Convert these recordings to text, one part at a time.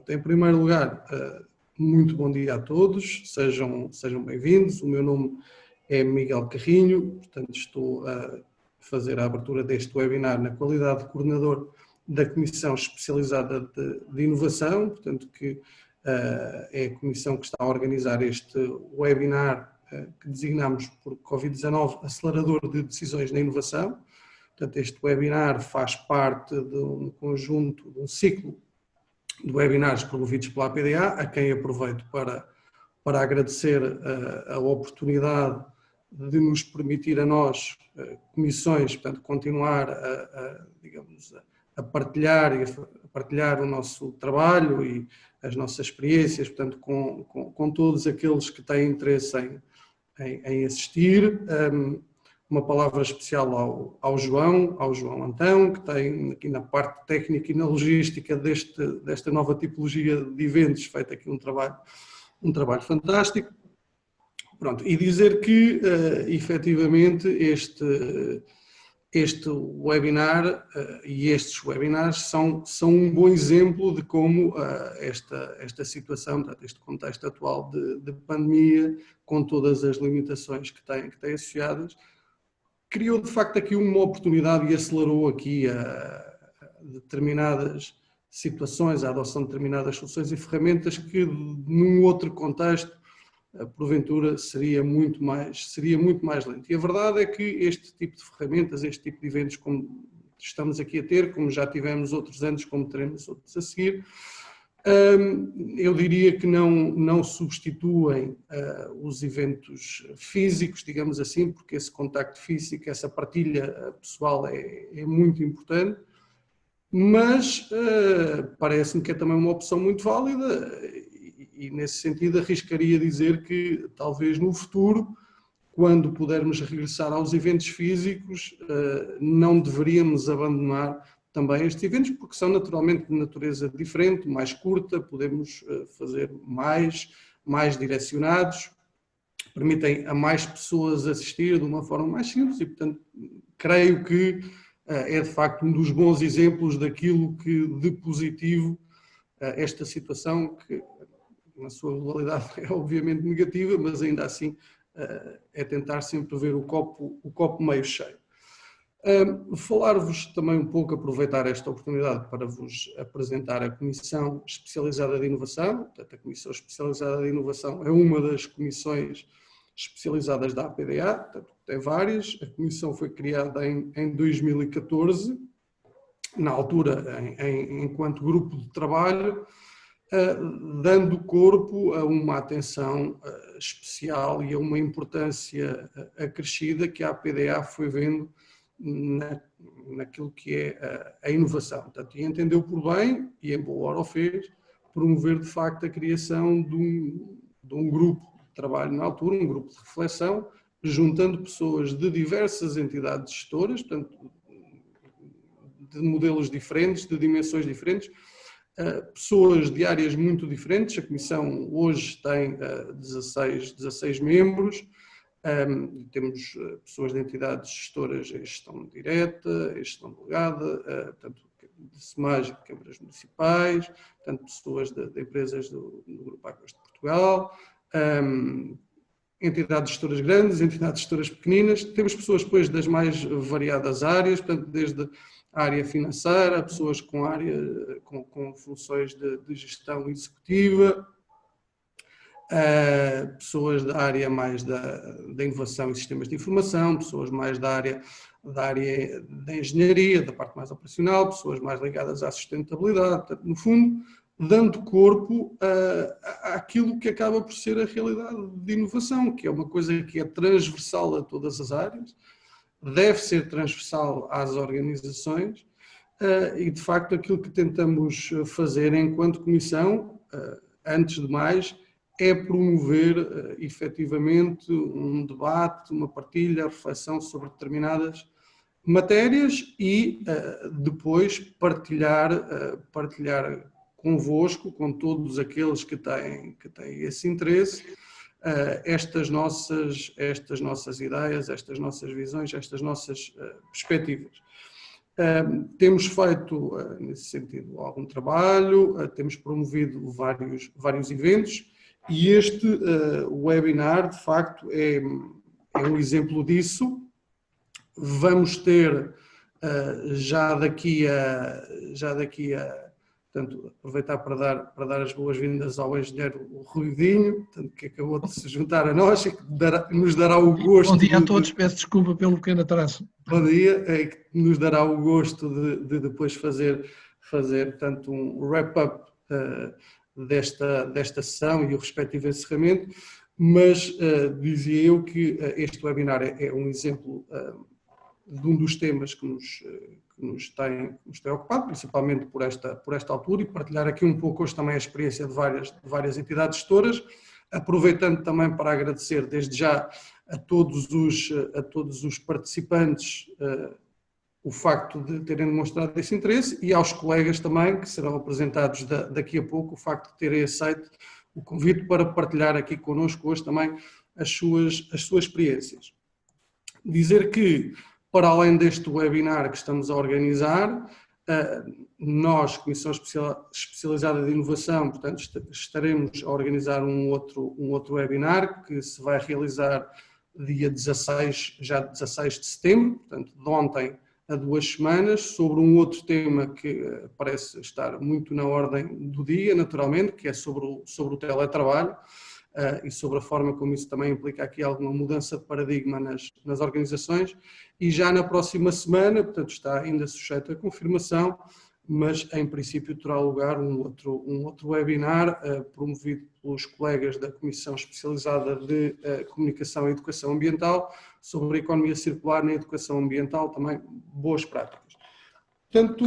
Em primeiro lugar, muito bom dia a todos, sejam bem-vindos. O meu nome é Miguel Carrinho, portanto estou a fazer a abertura deste webinar na qualidade de coordenador da Comissão Especializada de Inovação, portanto que é a comissão que está a organizar este webinar que designamos por Covid-19, acelerador de decisões na inovação. Portanto, este webinar faz parte de um conjunto, de um ciclo de webinars promovidos pela APDA, a quem aproveito para agradecer a oportunidade de nos permitir a nós, comissões, portanto, continuar digamos, a partilhar o nosso trabalho e as nossas experiências, portanto, com todos aqueles que têm interesse em assistir. Uma palavra especial ao João Antão, que tem aqui na parte técnica e na logística desta nova tipologia de eventos feito aqui um trabalho fantástico. Pronto, e dizer que, efetivamente, este webinar e estes webinars são um bom exemplo de como esta situação, portanto, este contexto atual de pandemia, com todas as limitações que tem associadas, criou de facto aqui uma oportunidade e acelerou aqui a determinadas situações, a adoção de determinadas soluções e ferramentas que num outro contexto, porventura, seria muito mais lento. E a verdade é que este tipo de ferramentas, este tipo de eventos como estamos aqui a ter, como já tivemos outros antes, como teremos outros a seguir, eu diria que não substituem os eventos físicos, digamos assim, porque esse contacto físico, essa partilha pessoal é muito importante, mas parece-me que é também uma opção muito válida e nesse sentido arriscaria dizer que talvez no futuro, quando pudermos regressar aos eventos físicos, não deveríamos abandonar também estes eventos, porque são naturalmente de natureza diferente, mais curta, podemos fazer mais direcionados, permitem a mais pessoas assistir de uma forma mais simples e, portanto, creio que é de facto um dos bons exemplos daquilo que de positivo esta situação, que na sua globalidade é obviamente negativa, mas ainda assim é tentar sempre ver o copo meio cheio. Falar-vos também um pouco, aproveitar esta oportunidade para vos apresentar a Comissão Especializada de Inovação. Portanto, a Comissão Especializada de Inovação é uma das comissões especializadas da APDA, portanto, tem várias. A comissão foi criada em 2014, na altura enquanto grupo de trabalho, dando corpo a uma atenção especial e a uma importância acrescida que a APDA foi vendo naquilo que é a inovação. Portanto, e entendeu por bem, e em boa hora o fez, promover de facto a criação de um grupo de trabalho na altura, um grupo de reflexão, juntando pessoas de diversas entidades gestoras, portanto, de modelos diferentes, de dimensões diferentes, pessoas de áreas muito diferentes. A Comissão hoje tem 16 membros, temos pessoas de entidades gestoras em gestão direta, em gestão delegada, portanto, de SEMAG, de câmaras municipais, portanto, pessoas de empresas do Grupo Águas de Portugal, entidades gestoras grandes, entidades gestoras pequeninas. Temos pessoas depois das mais variadas áreas, portanto, desde a área financeira, pessoas com funções de gestão executiva, pessoas da área mais da inovação e sistemas de informação, pessoas mais da área da engenharia, da parte mais operacional, pessoas mais ligadas à sustentabilidade, portanto, no fundo, dando corpo àquilo que acaba por ser a realidade de inovação, que é uma coisa que é transversal a todas as áreas, deve ser transversal às organizações e, de facto, aquilo que tentamos fazer enquanto Comissão, antes de mais, é promover efetivamente um debate, uma partilha, reflexão sobre determinadas matérias e depois partilhar convosco, com todos aqueles que têm esse interesse, estas nossas ideias, estas nossas visões, estas nossas perspectivas. Temos feito, nesse sentido, algum trabalho, temos promovido vários eventos e este webinar, de facto, é um exemplo disso. Vamos ter já daqui a portanto, aproveitar para dar as boas-vindas ao engenheiro Rui Dinho, portanto, que acabou de se juntar a nós e que nos dará o gosto... Bom dia a todos, peço desculpa pelo pequeno atraso. Bom dia, que nos dará o gosto de depois fazer portanto, um wrap-up desta sessão e o respectivo encerramento, mas dizia eu que este webinar é um exemplo de um dos temas que nos tem ocupado, principalmente por esta altura, e partilhar aqui um pouco hoje também a experiência de várias entidades gestoras, aproveitando também para agradecer desde já a todos os participantes o facto de terem demonstrado esse interesse e aos colegas também, que serão apresentados daqui a pouco, o facto de terem aceito o convite para partilhar aqui connosco hoje também as suas experiências. Dizer que, para além deste webinar que estamos a organizar, nós, Comissão Especializada de Inovação, portanto, estaremos a organizar um outro webinar que se vai realizar dia 16 de setembro, portanto, de ontem a 2 semanas, sobre um outro tema que parece estar muito na ordem do dia, naturalmente, que é sobre o teletrabalho. E sobre a forma como isso também implica aqui alguma mudança de paradigma nas organizações, e já na próxima semana, portanto está ainda sujeito a confirmação, mas em princípio terá lugar um outro webinar promovido pelos colegas da Comissão Especializada de Comunicação e Educação Ambiental sobre a economia circular na educação ambiental, também boas práticas. Portanto,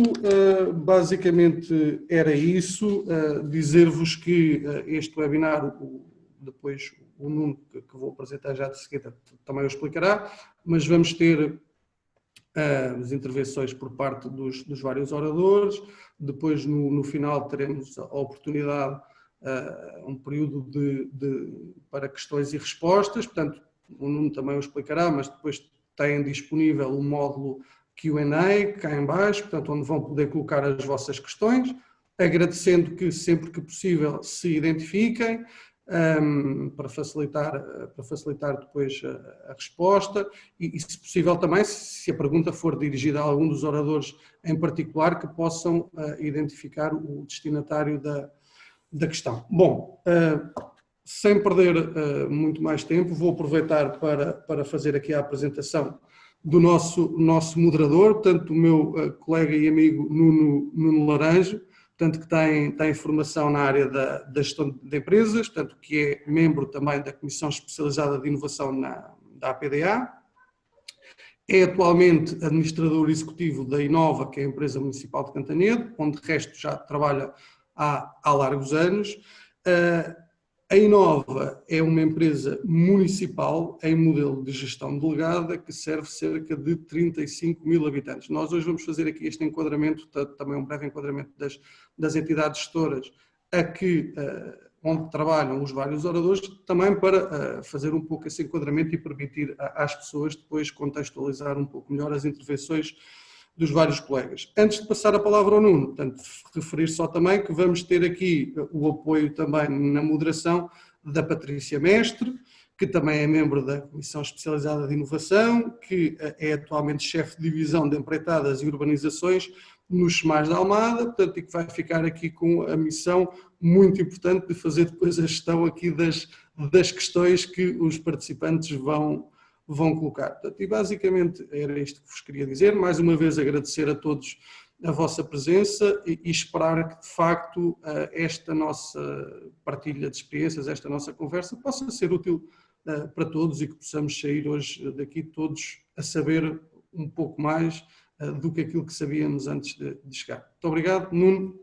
basicamente era isso, dizer-vos que este webinar, depois o Nuno, que vou apresentar já de seguida, também o explicará, mas vamos ter as intervenções por parte dos vários oradores, depois no final teremos a oportunidade, um período para questões e respostas, portanto o Nuno também o explicará, mas depois têm disponível o módulo Q&A cá em baixo, portanto onde vão poder colocar as vossas questões, agradecendo que sempre que possível se identifiquem, para facilitar depois a resposta e, se possível também, se a pergunta for dirigida a algum dos oradores em particular, que possam identificar o destinatário da questão. Bom, sem perder muito mais tempo, vou aproveitar para fazer aqui a apresentação do nosso moderador, portanto, o meu colega e amigo Nuno Laranjo, portanto, que tem formação na área da gestão de empresas, portanto, que é membro também da Comissão Especializada de Inovação da APDA, é atualmente administrador executivo da Inova, que é a empresa municipal de Cantanedo, onde de resto já trabalha há largos anos. A Inova é uma empresa municipal em modelo de gestão delegada que serve cerca de 35 mil habitantes. Nós hoje vamos fazer aqui este enquadramento, também um breve enquadramento das entidades gestoras onde trabalham os vários oradores, também para fazer um pouco esse enquadramento e permitir às pessoas depois contextualizar um pouco melhor as intervenções dos vários colegas. Antes de passar a palavra ao Nuno, portanto, referir só também que vamos ter aqui o apoio também na moderação da Patrícia Mestre, que também é membro da Comissão Especializada de Inovação, que é atualmente chefe de divisão de empreitadas e urbanizações nos SEMAS da Almada, portanto, e que vai ficar aqui com a missão muito importante de fazer depois a gestão aqui das questões que os participantes vão colocar. Portanto, e basicamente era isto que vos queria dizer. Mais uma vez agradecer a todos a vossa presença e esperar que de facto esta nossa partilha de experiências, esta nossa conversa possa ser útil para todos e que possamos sair hoje daqui todos a saber um pouco mais do que aquilo que sabíamos antes de chegar. Muito obrigado. Nuno,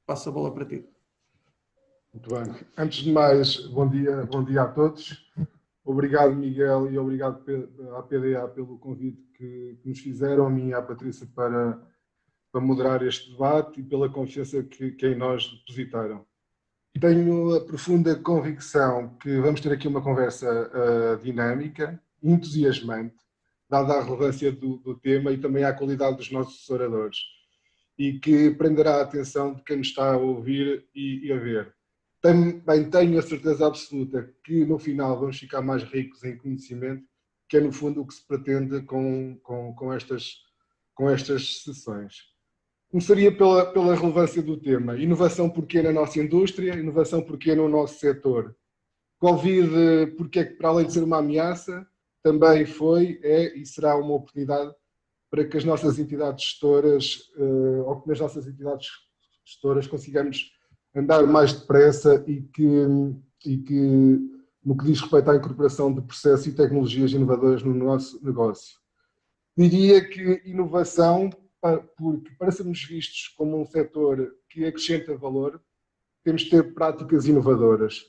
passo a bola para ti. Muito bem. Antes de mais, bom dia a todos. Obrigado, Miguel, e obrigado à PDA pelo convite que nos fizeram, a mim e à Patrícia, para moderar este debate e pela confiança que em nós depositaram. Tenho a profunda convicção que vamos ter aqui uma conversa dinâmica, entusiasmante, dada a relevância do tema e também à qualidade dos nossos oradores, e que prenderá a atenção de quem nos está a ouvir e a ver. Também tenho a certeza absoluta que no final vamos ficar mais ricos em conhecimento, que é no fundo o que se pretende com estas sessões. Começaria pela relevância do tema. Inovação porquê na nossa indústria, inovação porquê no nosso setor. Covid, porque é que para além de ser uma ameaça, também foi, é e será uma oportunidade para que as nossas entidades gestoras, ou que nas nossas entidades gestoras consigamos andar mais depressa e que no que diz respeito à incorporação de processos e tecnologias inovadoras no nosso negócio. Diria que inovação, porque para sermos vistos como um setor que acrescenta valor, temos que ter práticas inovadoras.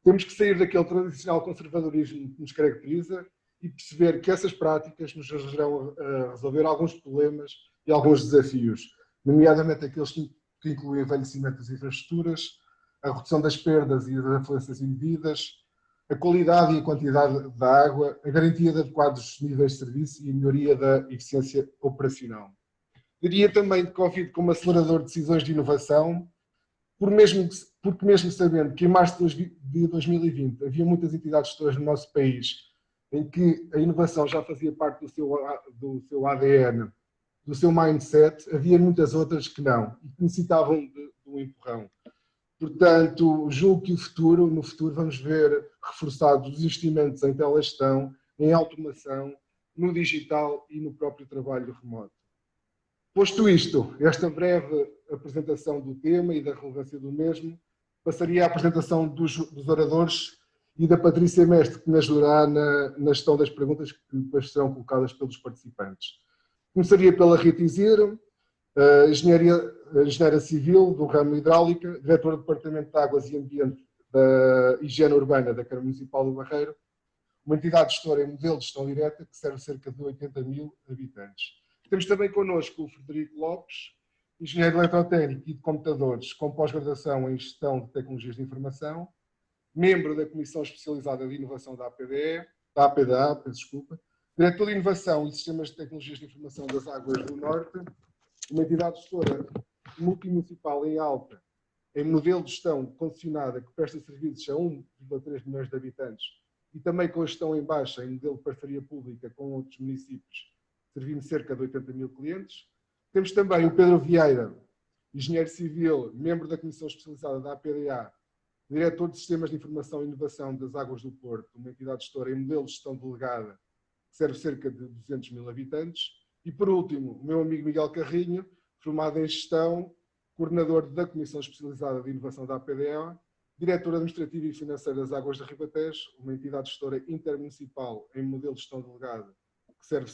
Temos que sair daquele tradicional conservadorismo que nos caracteriza e perceber que essas práticas nos ajudarão a resolver alguns problemas e alguns desafios, nomeadamente aqueles que incluem o envelhecimento das infraestruturas, a redução das perdas e das afluências indevidas, a qualidade e a quantidade da água, a garantia de adequados níveis de serviço e a melhoria da eficiência operacional. Diria também que Covid como acelerador de decisões de inovação, porque mesmo sabendo que em março de 2020 havia muitas entidades gestoras no nosso país em que a inovação já fazia parte do seu ADN, do seu mindset, havia muitas outras que não, e que necessitavam de um empurrão. Portanto, julgo que no futuro vamos ver reforçados os investimentos em telegestão, em automação, no digital e no próprio trabalho remoto. Posto isto, esta breve apresentação do tema e da relevância do mesmo, passaria à apresentação dos oradores e da Patrícia Mestre, que me ajudará na gestão das perguntas que depois serão colocadas pelos participantes. Começaria pela Rita Isidro, engenheira civil do ramo hidráulica, diretora do Departamento de Águas e Ambiente da Higiene Urbana da Câmara Municipal do Barreiro, uma entidade gestora em modelo de gestão direta que serve cerca de 80 mil habitantes. Temos também connosco o Frederico Lopes, engenheiro eletrotécnico e de computadores, com pós-graduação em Gestão de Tecnologias de Informação, membro da Comissão Especializada de Inovação da APDA, diretor de Inovação e Sistemas de Tecnologias de Informação das Águas do Norte, uma entidade gestora multimunicipal em Alta, em modelo de gestão concessionada que presta serviços a 1,3 milhões de habitantes e também com a gestão em baixa, em modelo de parceria pública com outros municípios, servindo cerca de 80 mil clientes. Temos também o Pedro Vieira, engenheiro civil, membro da Comissão Especializada da APDA, diretor de Sistemas de Informação e Inovação das Águas do Porto, uma entidade gestora em modelo de gestão delegada, que serve cerca de 200 mil habitantes. E, por último, o meu amigo Miguel Carrinho, formado em Gestão, coordenador da Comissão Especializada de Inovação da APDA, diretor administrativo e financeiro das Águas de Ribatejo, uma entidade gestora intermunicipal em modelo de gestão delegada, que serve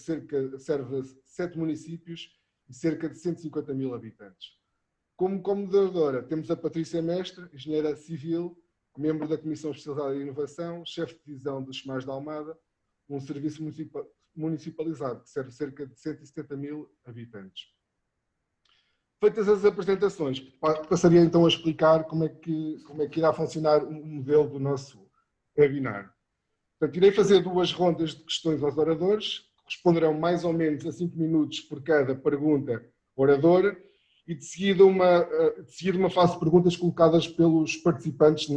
7 municípios e cerca de 150 mil habitantes. Como moderadora, temos a Patrícia Mestre, engenheira civil, membro da Comissão Especializada de Inovação, chefe de divisão dos Chemais da Almada, um serviço municipalizado que serve cerca de 170 mil habitantes. Feitas as apresentações, passaria então a explicar como é que irá funcionar o modelo do nosso webinar. Portanto, irei fazer 2 rondas de questões aos oradores, que responderão mais ou menos a 5 minutos por cada pergunta orador, e de seguida uma fase de perguntas colocadas pelos participantes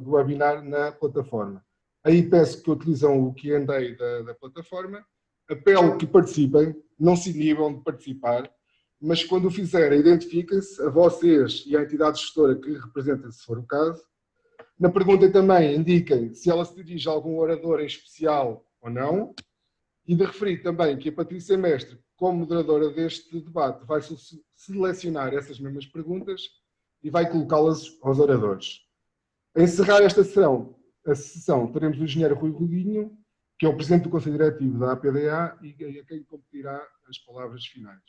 do webinar na plataforma. Aí peço que utilizam o Q&A da plataforma, apelo que participem, não se inibam de participar, mas quando o fizerem, identifiquem-se a vocês e à entidade gestora que representem, se for o caso. Na pergunta também indiquem se ela se dirige a algum orador em especial ou não, e de referir também que a Patrícia Mestre, como moderadora deste debate, vai selecionar essas mesmas perguntas e vai colocá-las aos oradores. A encerrar esta sessão, teremos o engenheiro Rui Godinho, que é o presidente do Conselho Diretivo da APDA e a quem competirá as palavras finais.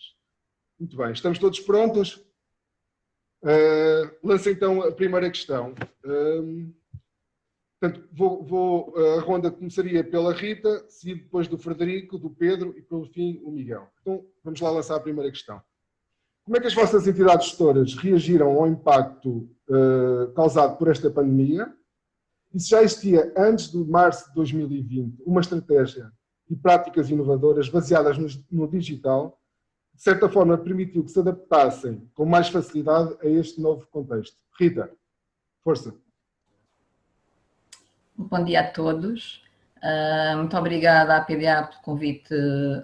Muito bem, estamos todos prontos? Lanço então a primeira questão. Portanto, a ronda começaria pela Rita, seguido depois do Frederico, do Pedro e, pelo fim, o Miguel. Então, vamos lá lançar a primeira questão. Como é que as vossas entidades gestoras reagiram ao impacto causado por esta pandemia? E se já existia, antes de março de 2020, uma estratégia e práticas inovadoras baseadas no digital, de certa forma permitiu que se adaptassem com mais facilidade a este novo contexto. Rita, força. Bom dia a todos. Muito obrigada à PDA pelo convite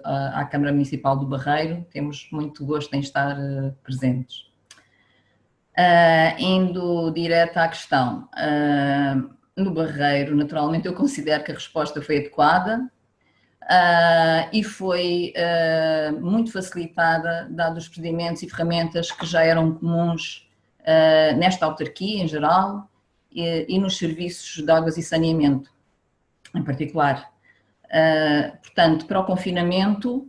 à Câmara Municipal do Barreiro. Temos muito gosto em estar presentes. Indo direto à questão, no Barreiro, naturalmente, eu considero que a resposta foi adequada e foi muito facilitada, dados os procedimentos e ferramentas que já eram comuns nesta autarquia em geral e nos serviços de águas e saneamento em particular. Portanto, para o confinamento,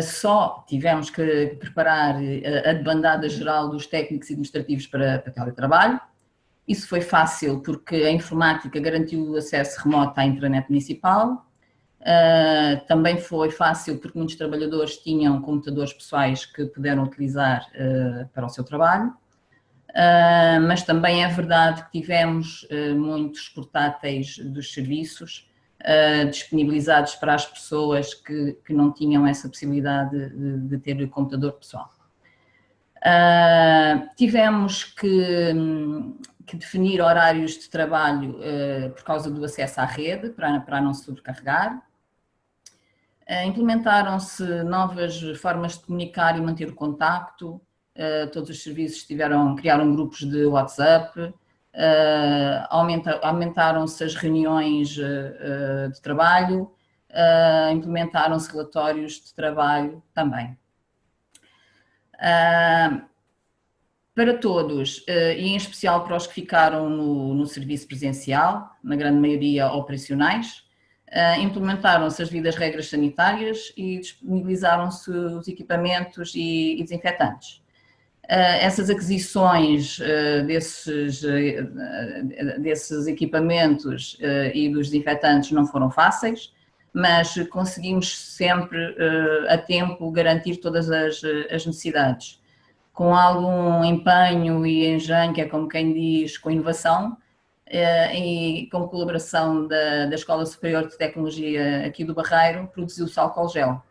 só tivemos que preparar a debandada geral dos técnicos e administrativos para teletrabalho. Isso foi fácil porque a informática garantiu o acesso remoto à intranet municipal. Também foi fácil porque muitos trabalhadores tinham computadores pessoais que puderam utilizar para o seu trabalho. Mas também é verdade que tivemos muitos portáteis dos serviços disponibilizados para as pessoas que não tinham essa possibilidade de ter computador pessoal. Tivemos que definir horários de trabalho por causa do acesso à rede, para não se sobrecarregar. Implementaram-se novas formas de comunicar e manter o contacto. Todos os serviços criaram grupos de WhatsApp, aumentaram-se as reuniões de trabalho, implementaram-se relatórios de trabalho também. Para todos, e em especial para os que ficaram no serviço presencial, na grande maioria operacionais, implementaram-se as devidas regras sanitárias e disponibilizaram-se os equipamentos e desinfetantes. Essas aquisições desses equipamentos e dos desinfetantes não foram fáceis, mas conseguimos sempre a tempo garantir todas as necessidades. Com algum empenho e engenho, que é como quem diz, com inovação, e com colaboração da Escola Superior de Tecnologia aqui do Barreiro, produziu-se álcool gel.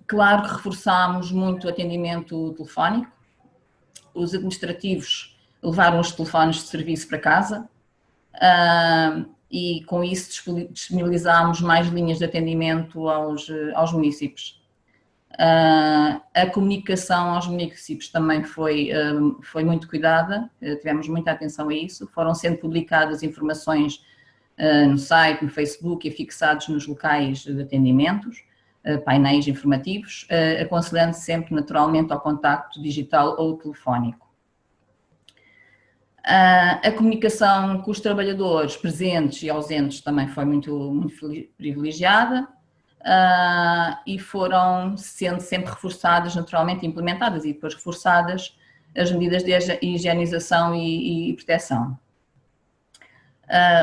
Claro que reforçámos muito o atendimento telefónico. Os administrativos levaram os telefones de serviço para casa e com isso disponibilizámos mais linhas de atendimento aos municípios. A comunicação aos municípios também foi muito cuidada, tivemos muita atenção a isso. Foram sendo publicadas informações no site, no Facebook e fixados nos locais de atendimentos, painéis informativos, aconselhando sempre naturalmente ao contacto digital ou telefónico. A comunicação com os trabalhadores presentes e ausentes também foi muito privilegiada e foram sendo sempre reforçadas, naturalmente implementadas e depois reforçadas as medidas de higienização e proteção.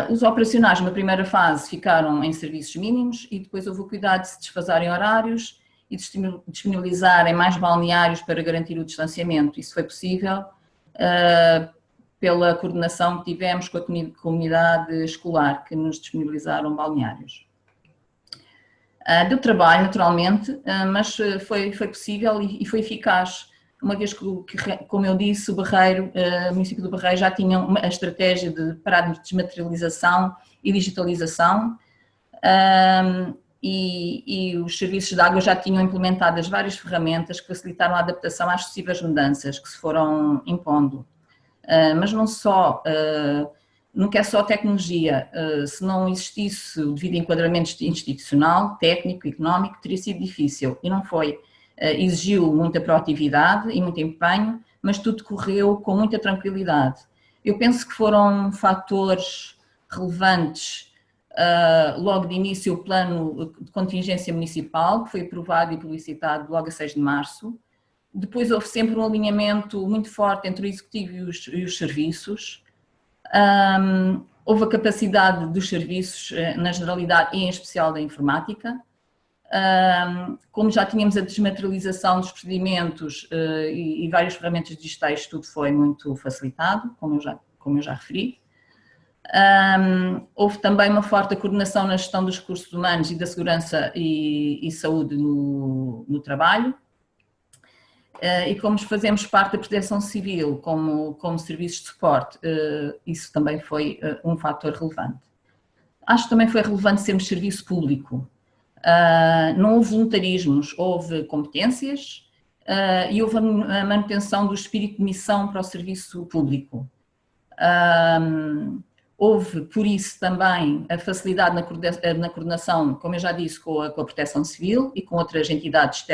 Os operacionais, na primeira fase, ficaram em serviços mínimos e depois houve o cuidado de se desfasarem horários e disponibilizarem mais balneários para garantir o distanciamento. Isso foi possível pela coordenação que tivemos com a comunidade escolar, que nos disponibilizaram balneários. Deu trabalho, naturalmente, mas foi possível e foi eficaz. Uma vez que, como eu disse, o município do Barreiro já tinha a estratégia para a desmaterialização e digitalização e os serviços de água já tinham implementadas várias ferramentas que facilitaram a adaptação às sucessivas mudanças que se foram impondo. Mas nunca é só tecnologia. Se não existisse o devido enquadramento institucional, técnico, económico, teria sido difícil e não foi. Exigiu muita proatividade e muito empenho, mas tudo correu com muita tranquilidade. Eu penso que foram fatores relevantes, logo de início, o plano de contingência municipal, que foi aprovado e publicitado logo a 6 de março. Depois houve sempre um alinhamento muito forte entre o executivo e os serviços. Houve a capacidade dos serviços, na generalidade e em especial da informática. Como já tínhamos a desmaterialização dos procedimentos e várias ferramentas digitais, tudo foi muito facilitado, como eu já referi. Houve também uma forte coordenação na gestão dos recursos humanos e da segurança e saúde no trabalho. E como fazemos parte da Proteção Civil como serviços de suporte, isso também foi um fator relevante. Acho que também foi relevante sermos serviço público. Não houve voluntarismos, houve competências e houve a manutenção do espírito de missão para o serviço público. Houve, por isso, também a facilidade na coordenação, como eu já disse, com a Proteção Civil e com outras entidades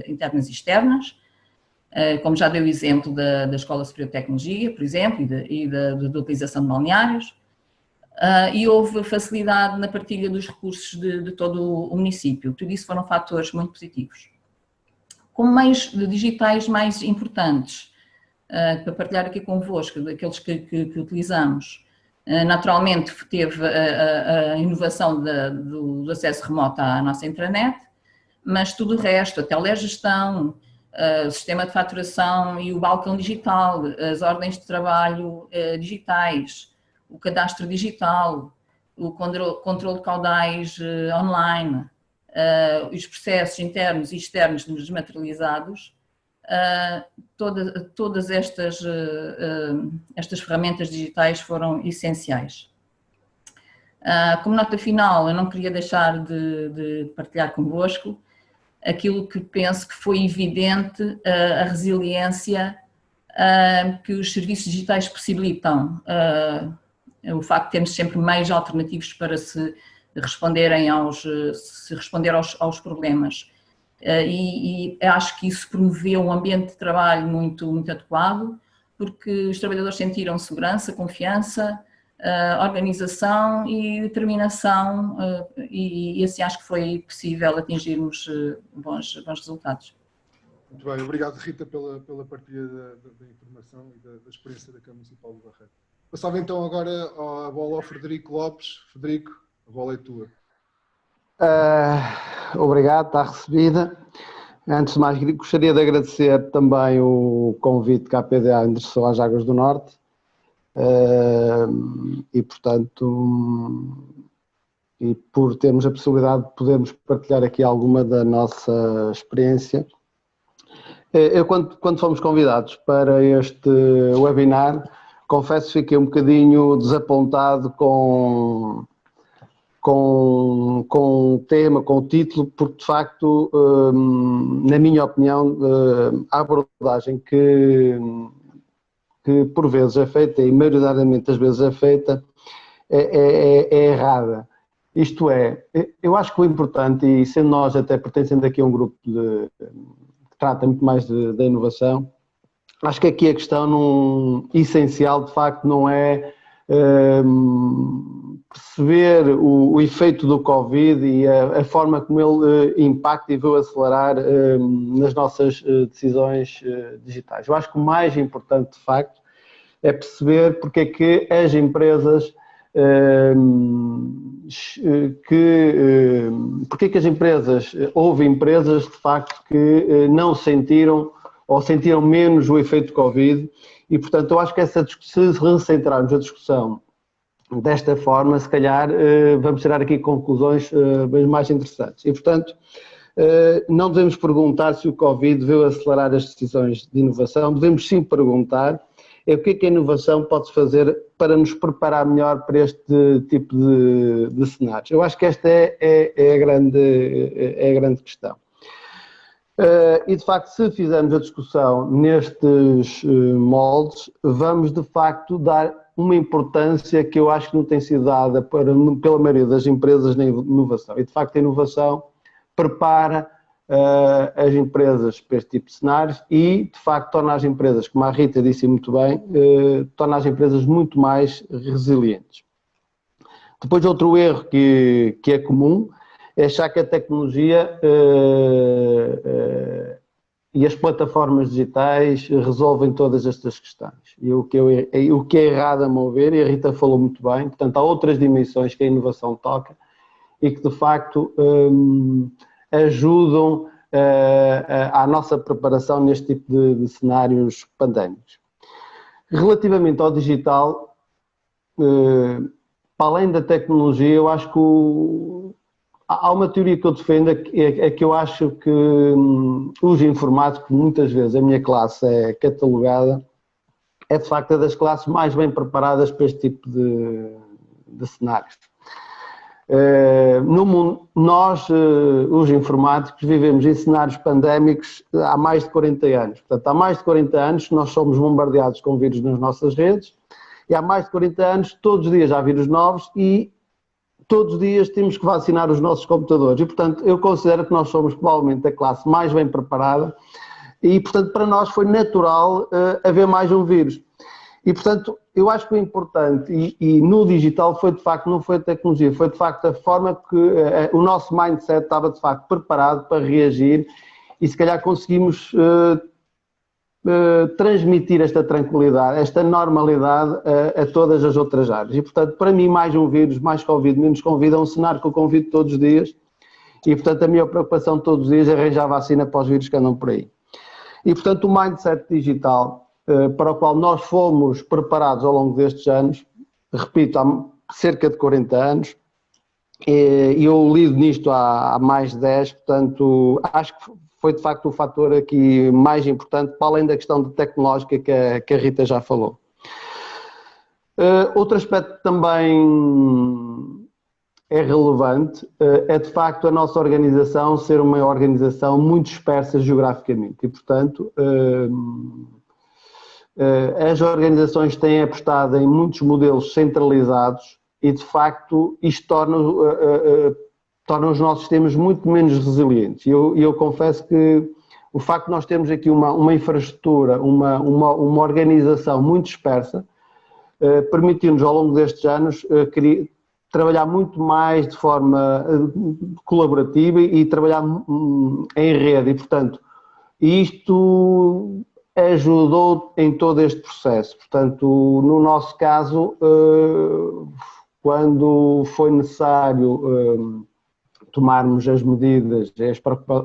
internas e externas, como já dei o exemplo da Escola Superior de Tecnologia, por exemplo, e da utilização de balneários. E houve facilidade na partilha dos recursos de todo o município. Tudo isso foram fatores muito positivos. Como meios digitais mais importantes, para partilhar aqui convosco, daqueles que utilizamos, naturalmente teve a inovação do acesso remoto à nossa intranet, mas tudo o resto, a telegestão, o sistema de faturação e o balcão digital, as ordens de trabalho digitais, o cadastro digital, o controle de caudais online, os processos internos e externos desmaterializados, todas estas ferramentas digitais foram essenciais. Como nota final, eu não queria deixar de partilhar convosco aquilo que penso que foi evidente, a resiliência que os serviços digitais possibilitam. O facto de termos sempre meios alternativos para se responder aos problemas. E acho que isso promoveu um ambiente de trabalho muito, muito adequado, porque os trabalhadores sentiram segurança, confiança, organização e determinação, e assim acho que foi possível atingirmos bons resultados. Muito bem, obrigado Rita pela partilha da informação e da experiência da Câmara Municipal de Barreiro. Passava então agora a bola ao Frederico Lopes. Frederico, a bola é tua. Obrigado, está recebida. Antes de mais, gostaria de agradecer também o convite que a PDA endereçou às Águas do Norte e, portanto, e por termos a possibilidade de podermos partilhar aqui alguma da nossa experiência. Eu, quando fomos convidados para este webinar, confesso que fiquei um bocadinho desapontado com o tema, com o título, porque de facto, na minha opinião, a abordagem que por vezes é feita, e maioritariamente das vezes é feita, é errada. Isto é, eu acho que o importante, e sendo nós até pertencendo aqui a um grupo que trata muito mais da inovação, acho que aqui a questão essencial, de facto, não é perceber o efeito do Covid e a forma como ele impacta e veio acelerar nas nossas decisões digitais. Eu acho que o mais importante, de facto, é perceber porque é que as empresas houve empresas, de facto, que não sentiram ou sentiram menos o efeito Covid e, portanto, eu acho que se recentrarmos a discussão desta forma, se calhar vamos tirar aqui conclusões bem mais interessantes. E, portanto, não devemos perguntar se o Covid veio acelerar as decisões de inovação, devemos sim perguntar o que é que a inovação pode fazer para nos preparar melhor para este tipo de cenários. Eu acho que esta é a grande questão. E, de facto, se fizermos a discussão nestes moldes, vamos, de facto, dar uma importância que eu acho que não tem sido dada pela maioria das empresas na inovação. E, de facto, a inovação prepara as empresas para este tipo de cenários e, de facto, torna as empresas, como a Rita disse muito bem, torna as empresas muito mais resilientes. Depois, outro erro que é comum é achar que a tecnologia e as plataformas digitais resolvem todas estas questões. E o que é errado a meu ver, e a Rita falou muito bem, portanto, há outras dimensões que a inovação toca e que, de facto, ajudam à nossa preparação neste tipo de cenários pandémicos. Relativamente ao digital, para além da tecnologia, eu acho que há uma teoria que eu defendo, é que eu acho que os informáticos, muitas vezes a minha classe é catalogada, é de facto das classes mais bem preparadas para este tipo de cenários. No mundo, nós, os informáticos, vivemos em cenários pandémicos há mais de 40 anos. Portanto, há mais de 40 anos que nós somos bombardeados com vírus nas nossas redes e há mais de 40 anos, todos os dias há vírus novos e todos os dias temos que vacinar os nossos computadores. E, portanto, eu considero que nós somos provavelmente a classe mais bem preparada e, portanto, para nós foi natural haver mais um vírus. E, portanto, eu acho que o importante, e no digital foi de facto, não foi a tecnologia, foi de facto a forma que o nosso mindset estava de facto preparado para reagir e se calhar conseguimos transmitir esta tranquilidade, esta normalidade a todas as outras áreas. E, portanto, para mim, mais um vírus, mais Covid, menos Covid, é um cenário que eu convido todos os dias e, portanto, a minha preocupação todos os dias é arranjar vacina para os vírus que andam por aí. E, portanto, o mindset digital para o qual nós fomos preparados ao longo destes anos, repito, há cerca de 40 anos, e eu lido nisto há mais de 10, portanto, acho que foi de facto o fator aqui mais importante, para além da questão tecnológica que a Rita já falou. Outro aspecto também é relevante, é de facto a nossa organização ser uma organização muito dispersa geograficamente e, portanto, as organizações têm apostado em muitos modelos centralizados e, de facto, isto torna os nossos sistemas muito menos resilientes. E eu confesso que o facto de nós termos aqui uma infraestrutura, uma organização muito dispersa, permitiu-nos, ao longo destes anos, trabalhar muito mais de forma colaborativa e trabalhar em rede. E, portanto, isto ajudou em todo este processo. Portanto, no nosso caso, quando foi necessário tomarmos as medidas,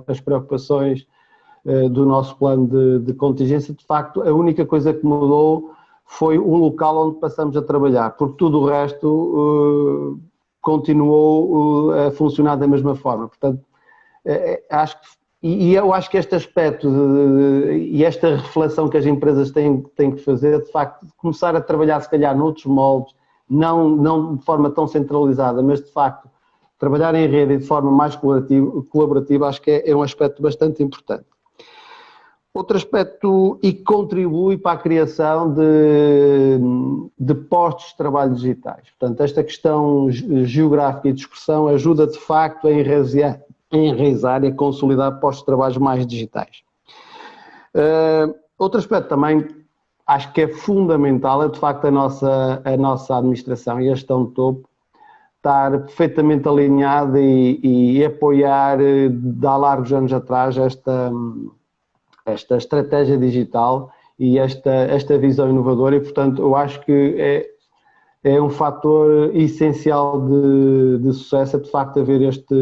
as preocupações do nosso plano de contingência, de facto, a única coisa que mudou foi o local onde passamos a trabalhar, porque tudo o resto continuou a funcionar da mesma forma. Portanto, eu acho que este aspecto e esta reflexão que as empresas têm que fazer, de facto, de começar a trabalhar se calhar noutros moldes, não de forma tão centralizada, mas de facto trabalhar em rede e de forma mais colaborativa, acho que é um aspecto bastante importante. Outro aspecto e que contribui para a criação de postos de trabalho digitais. Portanto, esta questão geográfica e de dispersão ajuda de facto a enraizar e a consolidar postos de trabalho mais digitais. Outro aspecto também acho que é fundamental é de facto a nossa administração e a gestão de topo estar perfeitamente alinhada e apoiar de há largos anos atrás esta estratégia digital e esta visão inovadora e, portanto, eu acho que é um fator essencial de sucesso, é de facto haver este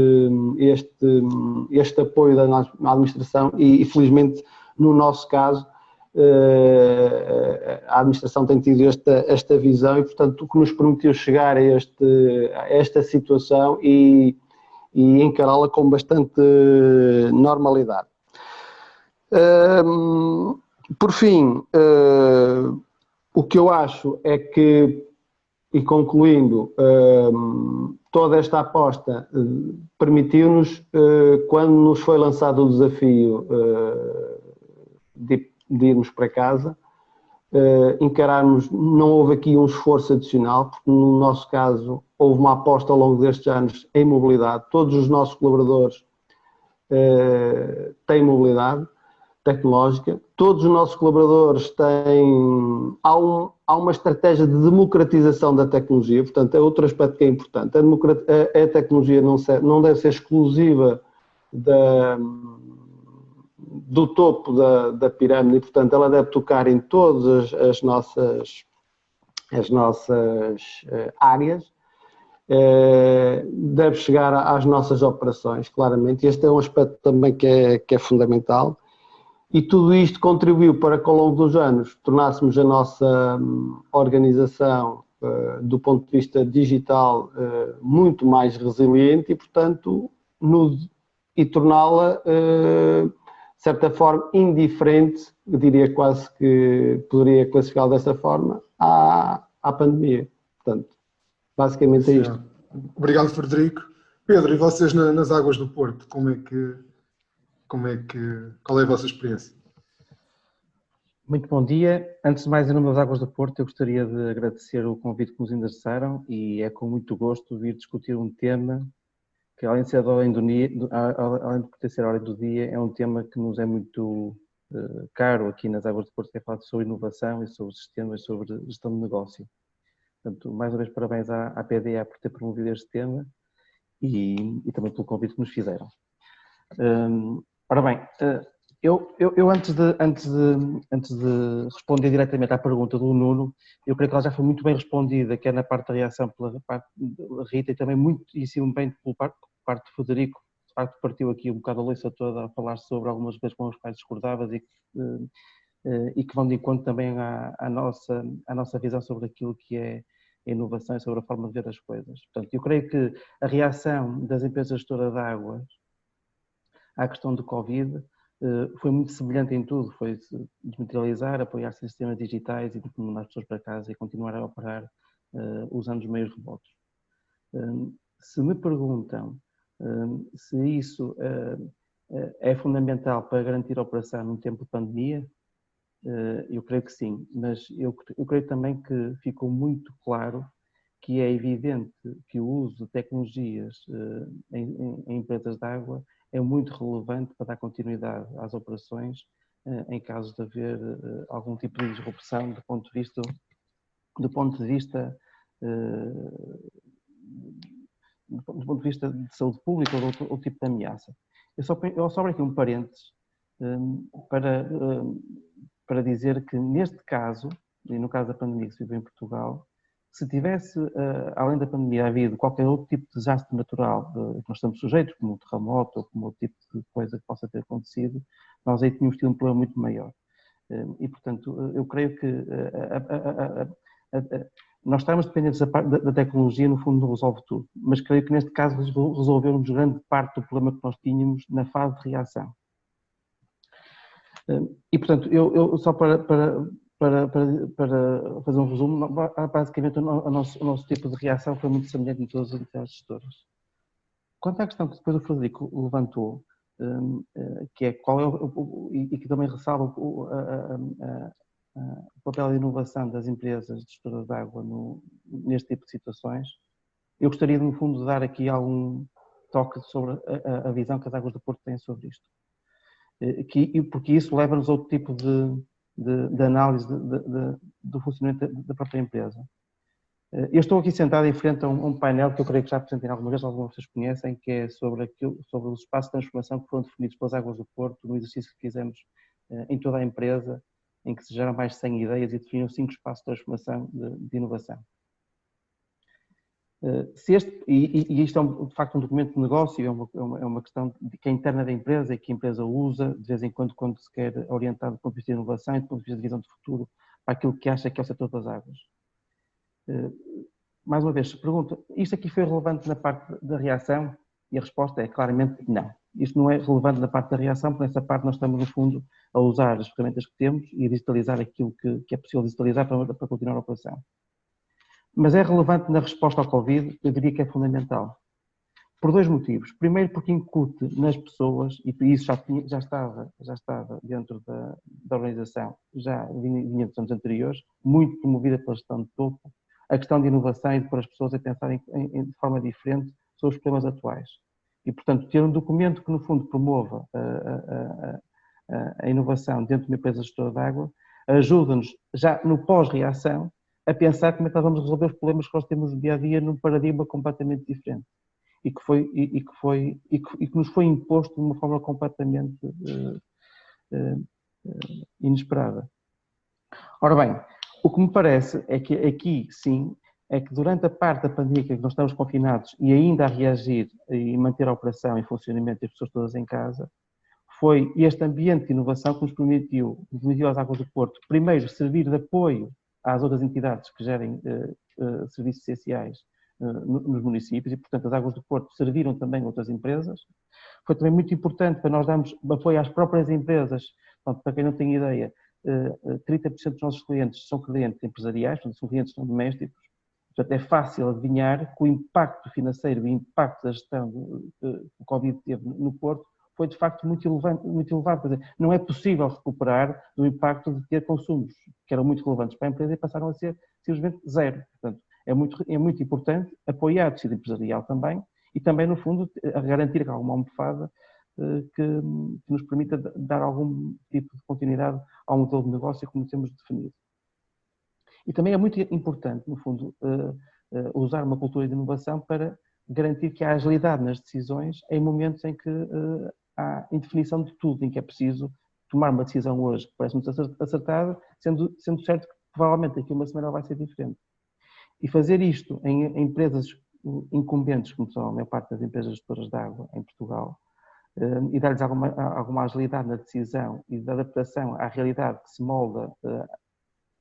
apoio da administração e felizmente, no nosso caso, a administração tem tido esta visão e, portanto, o que nos permitiu chegar a esta situação e encará-la com bastante normalidade. Por fim, o que eu acho é que, e concluindo, toda esta aposta permitiu-nos, quando nos foi lançado o desafio de irmos para casa, encararmos, não houve aqui um esforço adicional, porque no nosso caso houve uma aposta ao longo destes anos em mobilidade, todos os nossos colaboradores têm mobilidade tecnológica, todos os nossos colaboradores têm, há uma estratégia de democratização da tecnologia, portanto é outro aspecto que é importante, a tecnologia não deve ser exclusiva do topo da pirâmide, e, portanto ela deve tocar em todas as nossas áreas, deve chegar às nossas operações, claramente, e este é um aspecto também que é fundamental. E tudo isto contribuiu para que ao longo dos anos tornássemos a nossa organização do ponto de vista digital, muito mais resiliente e, portanto, e torná-la, de certa forma, indiferente, eu diria quase que poderia classificá-la dessa forma, à pandemia. Portanto, basicamente é isto. Obrigado, Frederico. Pedro, e vocês nas águas do Porto, qual é a vossa experiência? Muito bom dia. Antes de mais, em nome das Águas do Porto, eu gostaria de agradecer o convite que nos endereçaram e é com muito gosto vir discutir um tema que, além de ser além de pertencer à ordem do dia, é um tema que nos é muito caro aqui nas Águas do Porto, que é falar sobre inovação e sobre sistemas, sobre gestão de negócio. Portanto, mais uma vez, parabéns à PDA por ter promovido este tema e também pelo convite que nos fizeram. Ora bem, eu antes de responder diretamente à pergunta do Nuno, eu creio que ela já foi muito bem respondida, quer na parte da reação pela parte da Rita e também muitíssimo bem por parte do Frederico. De facto, partiu aqui um bocado a louça toda a falar sobre algumas coisas com as quais discordavas e que vão de encontro também à nossa visão sobre aquilo que é a inovação e sobre a forma de ver as coisas. Portanto, eu creio que a reação das empresas gestoras de águas à questão do Covid foi muito semelhante em tudo, foi desmaterializar, apoiar-se em sistemas digitais e mandar as pessoas para casa e continuar a operar usando os meios remotos. Se me perguntam se isso é fundamental para garantir a operação num tempo de pandemia, eu creio que sim, mas eu creio também que ficou muito claro que é evidente que o uso de tecnologias em empresas de água é muito relevante para dar continuidade às operações em caso de haver algum tipo de disrupção do ponto de vista de saúde pública ou de outro tipo de ameaça. Eu só abro aqui um parênteses para dizer que neste caso, e no caso da pandemia que se vive em Portugal, se tivesse, além da pandemia, havido qualquer outro tipo de desastre natural que nós estamos sujeitos, como um terremoto ou como outro tipo de coisa que possa ter acontecido, nós aí tínhamos tido um problema muito maior. E, portanto, eu creio que nós estamos dependentes da tecnologia, no fundo, não resolve tudo, mas creio que neste caso resolvemos grande parte do problema que nós tínhamos na fase de reação. E, portanto, eu só para fazer um resumo, basicamente o nosso tipo de reação foi muito semelhante em todas as entidades gestoras. Quanto à questão que depois o Frederico levantou, que é qual é e que também ressalva o papel de inovação das empresas gestoras de água neste tipo de situações, eu gostaria, no fundo, de dar aqui algum toque sobre a visão que as Águas do Porto têm sobre isto. Porque isso leva-nos a outro tipo de análise do funcionamento da própria empresa. Eu estou aqui sentado em frente a um painel que eu creio que já apresentei alguma vez, algumas pessoas conhecem, que é sobre os espaços de transformação que foram definidos pelas Águas do Porto, no exercício que fizemos em toda a empresa, em que se geram mais de 100 ideias e definiram 5 espaços de transformação de inovação. Isto é de facto um documento de negócio, é uma questão que é interna da empresa e que a empresa usa de vez em quando se quer orientar do ponto de vista de inovação e do ponto de vista de visão de futuro para aquilo que acha que é o setor das águas. Mais uma vez, se pergunta, isto aqui foi relevante na parte da reação? E a resposta é claramente não. Isto não é relevante na parte da reação, porque nessa parte nós estamos, no fundo, a usar as ferramentas que temos e a digitalizar aquilo que é possível digitalizar para continuar a operação. Mas é relevante na resposta ao Covid, eu diria que é fundamental. Por 2 motivos. Primeiro, porque incute nas pessoas, e isso já estava dentro da organização, já vinha dos anos anteriores, muito promovida pela gestão de topo, a questão de inovação e de pôr as pessoas a pensarem de forma diferente sobre os problemas atuais. E, portanto, ter um documento que, no fundo, promova a inovação dentro de uma empresa gestora de água ajuda-nos, já no pós-reação, a pensar como é que nós vamos resolver os problemas que nós temos no dia a dia num paradigma completamente diferente e que nos foi imposto de uma forma completamente inesperada. Ora bem, o que me parece é que aqui sim, é que durante a parte da pandemia que nós estamos confinados e ainda a reagir e manter a operação em funcionamento e as pessoas todas em casa, foi este ambiente de inovação que nos permitiu às Águas do Porto, primeiro, servir de apoio às outras entidades que gerem serviços essenciais nos municípios e, portanto, as Águas do Porto serviram também outras empresas. Foi também muito importante para nós darmos apoio às próprias empresas. Portanto, para quem não tem ideia, 30% dos nossos clientes são clientes empresariais, portanto, são clientes não domésticos. Portanto, é fácil adivinhar que o impacto financeiro e o impacto da gestão que o Covid teve no Porto foi, de facto, muito elevado. Quer dizer, não é possível recuperar do impacto de ter consumos que eram muito relevantes para a empresa e passaram a ser simplesmente zero. Portanto, é muito importante apoiar o tecido empresarial também e também, no fundo, a garantir alguma almofada que nos permita dar algum tipo de continuidade ao modelo de negócio como temos definido. E também é muito importante, no fundo, usar uma cultura de inovação para garantir que há agilidade nas decisões em momentos em que há indefinição de tudo, em que é preciso tomar uma decisão hoje que parece-nos acertada, sendo certo que provavelmente daqui a uma semana vai ser diferente. E fazer isto em empresas incumbentes, como são a maior parte das empresas gestoras de água em Portugal, e dar-lhes alguma agilidade na decisão e de adaptação à realidade que se molda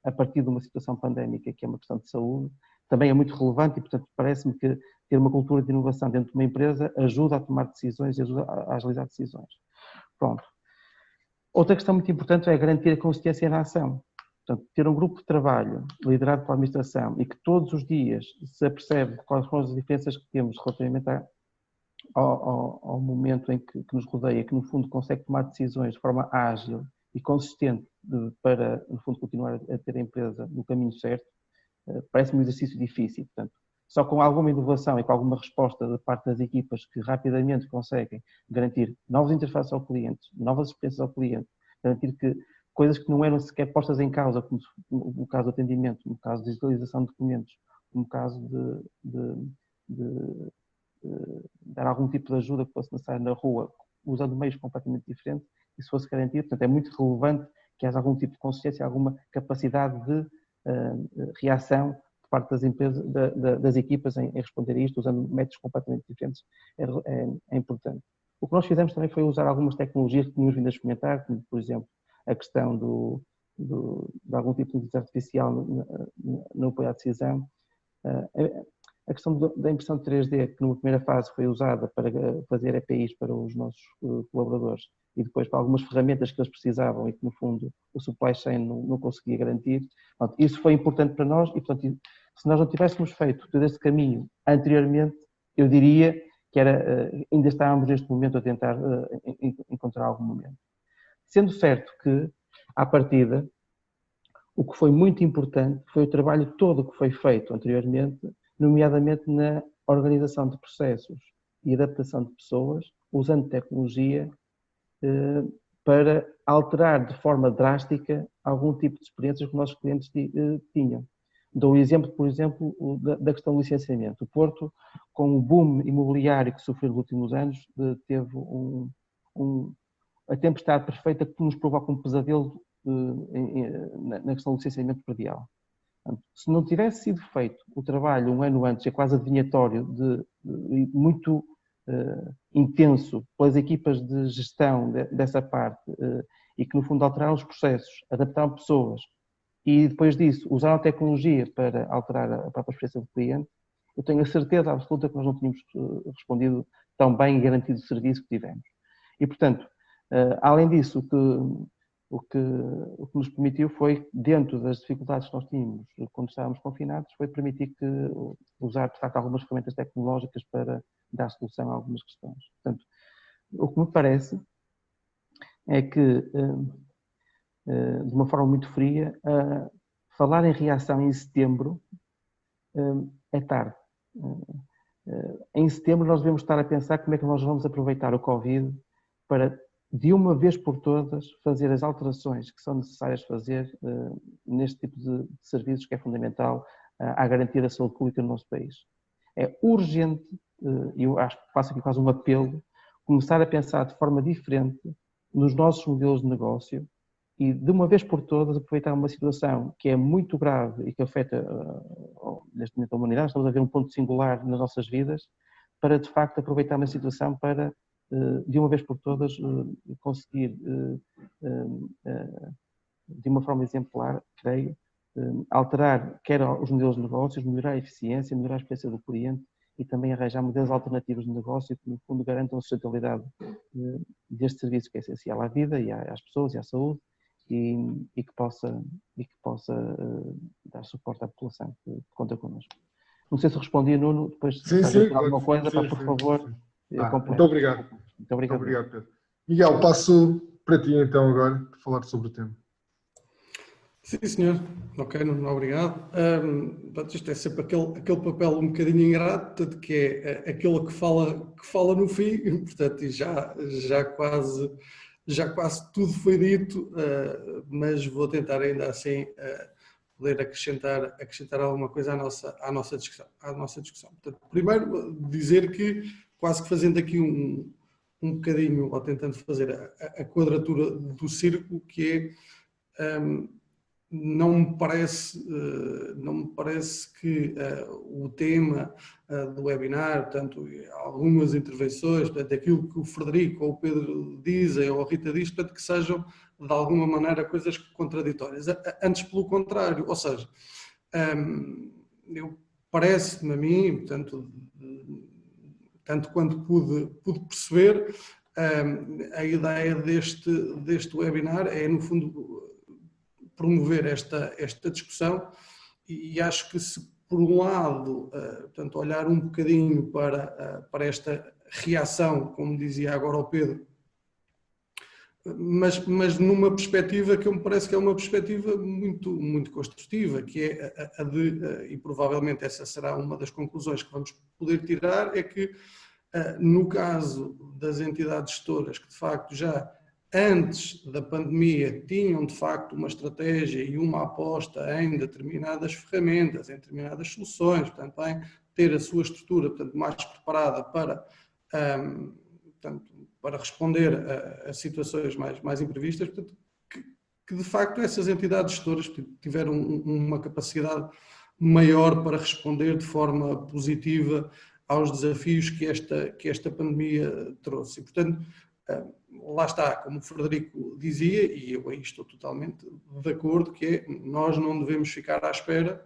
a partir de uma situação pandémica, que é uma questão de saúde, também é muito relevante e, portanto, parece-me que ter uma cultura de inovação dentro de uma empresa ajuda a tomar decisões e ajuda a agilizar decisões. Pronto. Outra questão muito importante é garantir a consistência na ação. Portanto, ter um grupo de trabalho liderado pela administração e que todos os dias se apercebe quais são as diferenças que temos relativamente ao momento em que nos rodeia, que no fundo consegue tomar decisões de forma ágil e consistente para, no fundo, continuar a ter a empresa no caminho certo, parece-me um exercício difícil. Portanto, só com alguma inovação e com alguma resposta da parte das equipas que rapidamente conseguem garantir novas interfaces ao cliente, novas experiências ao cliente, garantir que coisas que não eram sequer postas em causa, como no caso do atendimento, no caso de digitalização de documentos, no caso de dar algum tipo de ajuda que fosse necessário na rua, usando meios completamente diferentes, isso fosse garantido. Portanto, é muito relevante que haja algum tipo de consciência, alguma capacidade de reação por parte das empresas, das equipas em responder a isto, usando métodos completamente diferentes, é importante. O que nós fizemos também foi usar algumas tecnologias que tínhamos vindo a experimentar, como, por exemplo, a questão de algum tipo de inteligência artificial no apoio à decisão, a questão da impressão de 3D, que numa primeira fase foi usada para fazer EPIs para os nossos colaboradores e depois para algumas ferramentas que eles precisavam e que, no fundo, o supply chain não conseguia garantir. Portanto, isso foi importante para nós e, portanto, se nós não tivéssemos feito todo esse caminho anteriormente, eu diria que ainda estávamos neste momento a tentar encontrar algum momento. Sendo certo que, à partida, o que foi muito importante foi o trabalho todo que foi feito anteriormente, nomeadamente na organização de processos e adaptação de pessoas, usando tecnologia para alterar de forma drástica algum tipo de experiências que os nossos clientes tinham. Dou o exemplo, por exemplo, da questão do licenciamento. O Porto, com o boom imobiliário que sofreu nos últimos anos, teve a tempestade perfeita que nos provoca um pesadelo na questão do licenciamento predial. Se não tivesse sido feito o trabalho um ano antes, é quase adivinhatório, muito intenso pelas equipas de gestão dessa parte e que no fundo alteraram os processos, adaptaram pessoas e depois disso usaram a tecnologia para alterar a própria experiência do cliente, eu tenho a certeza absoluta que nós não tínhamos respondido tão bem e garantido o serviço que tivemos. E portanto, além disso, o que nos permitiu foi, dentro das dificuldades que nós tínhamos quando estávamos confinados, foi permitir usar, de facto, algumas ferramentas tecnológicas para dar solução a algumas questões. Portanto, o que me parece é que, de uma forma muito fria, falar em reação em setembro é tarde. Em setembro nós devemos estar a pensar como é que nós vamos aproveitar o Covid para, de uma vez por todas, fazer as alterações que são necessárias fazer neste tipo de serviços que é fundamental à garantia da saúde pública no nosso país. É urgente, e eu acho que faço aqui quase um apelo, começar a pensar de forma diferente nos nossos modelos de negócio e, de uma vez por todas, aproveitar uma situação que é muito grave e que afeta, neste momento, a humanidade. Estamos a ver um ponto singular nas nossas vidas, para, de facto, aproveitar uma situação para, de uma vez por todas, conseguir, de uma forma exemplar, creio, alterar quer os modelos de negócios, melhorar a eficiência, melhorar a experiência do cliente e também arranjar modelos alternativos de negócio que, no fundo, garantam a sustentabilidade deste serviço que é essencial à vida e às pessoas e à saúde e que possa dar suporte à população que conta connosco. Não sei se respondi, Nuno, depois se sim, alguma coisa, sim, por favor, complete. Muito obrigado. Muito obrigado, Pedro. Miguel, passo para ti então agora, para falar sobre o tema. Sim, senhor. Ok, não, obrigado. Isto é sempre aquele papel um bocadinho ingrato, portanto, que é aquele que fala no fim, portanto, e já quase tudo foi dito, mas vou tentar ainda assim poder acrescentar alguma coisa à nossa discussão. Portanto, primeiro, dizer que, quase que fazendo aqui um bocadinho, ou tentando fazer a quadratura do círculo, que é... Não me parece que o tema do webinar, portanto, algumas intervenções, portanto, aquilo que o Frederico ou o Pedro dizem ou a Rita diz, portanto, que sejam de alguma maneira coisas contraditórias. Antes, pelo contrário, ou seja, parece-me a mim, portanto, tanto quanto pude perceber, a ideia deste webinar é, no fundo, promover esta discussão e acho que se por um lado, portanto, olhar um bocadinho para esta reação, como dizia agora o Pedro, mas numa perspectiva que me parece que é uma perspectiva muito construtiva, que é a de, e provavelmente essa será uma das conclusões que vamos poder tirar, é que no caso das entidades gestoras que de facto já antes da pandemia tinham de facto uma estratégia e uma aposta em determinadas ferramentas, em determinadas soluções, portanto, em ter a sua estrutura, portanto, mais preparada para responder a situações mais imprevistas, portanto, que de facto essas entidades gestoras tiveram uma capacidade maior para responder de forma positiva aos desafios que esta pandemia trouxe. E, portanto, lá está, como o Frederico dizia, e eu aí estou totalmente de acordo, que é, nós não devemos ficar à espera,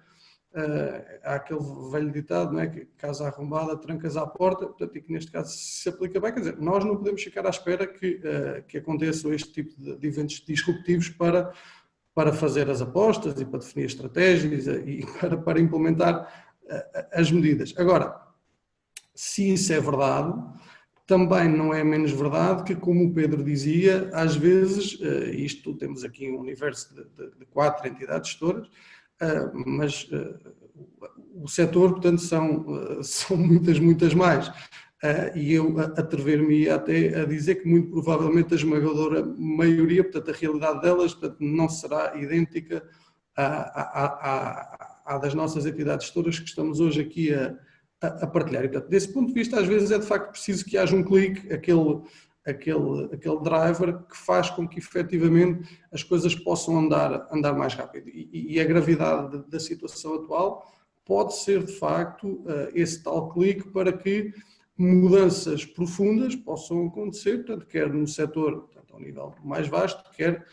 há aquele velho ditado, não é, que casa arrombada, trancas à porta, portanto, e que neste caso se aplica bem, quer dizer, nós não podemos ficar à espera que aconteçam este tipo de eventos disruptivos para fazer as apostas e para definir estratégias e para implementar as medidas. Agora, se isso é verdade, também não é menos verdade que, como o Pedro dizia, às vezes, temos aqui um universo de 4 entidades gestoras, mas o setor, portanto, são muitas mais. E eu atrever-me até a dizer que muito provavelmente a esmagadora maioria, portanto, a realidade delas, portanto, não será idêntica à das nossas entidades gestoras que estamos hoje aqui a partilhar. E, portanto, desse ponto de vista, às vezes é de facto preciso que haja um clique, aquele driver que faz com que efetivamente as coisas possam andar mais rápido. E a gravidade da situação atual pode ser de facto esse tal clique para que mudanças profundas possam acontecer, portanto, quer no setor, portanto, ao nível mais vasto, quer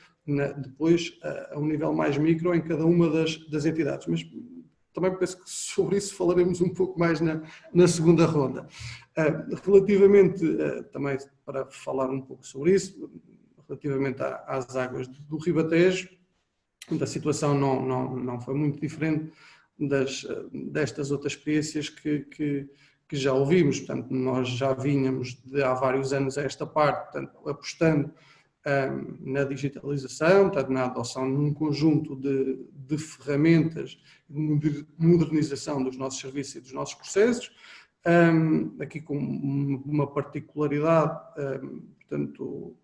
depois a um nível mais micro em cada uma das entidades. Mas também penso que sobre isso falaremos um pouco mais na segunda ronda. Relativamente, também para falar um pouco sobre isso, relativamente às águas do Ribatejo, a situação não foi muito diferente destas outras experiências que já ouvimos. Portanto, nós já vínhamos há vários anos a esta parte, portanto, apostando na digitalização, portanto, na adoção de um conjunto de ferramentas de modernização dos nossos serviços e dos nossos processos, aqui com uma particularidade, portanto,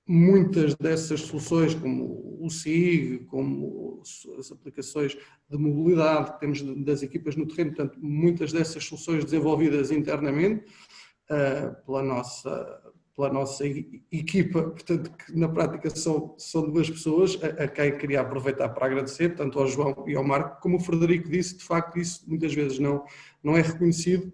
muitas dessas soluções, como o SIG, como as aplicações de mobilidade que temos das equipas no terreno, portanto, muitas dessas soluções desenvolvidas internamente pela nossa equipa, portanto, que na prática são 2 pessoas, a quem queria aproveitar para agradecer, tanto ao João e ao Marco. Como o Frederico disse, de facto isso muitas vezes não é reconhecido.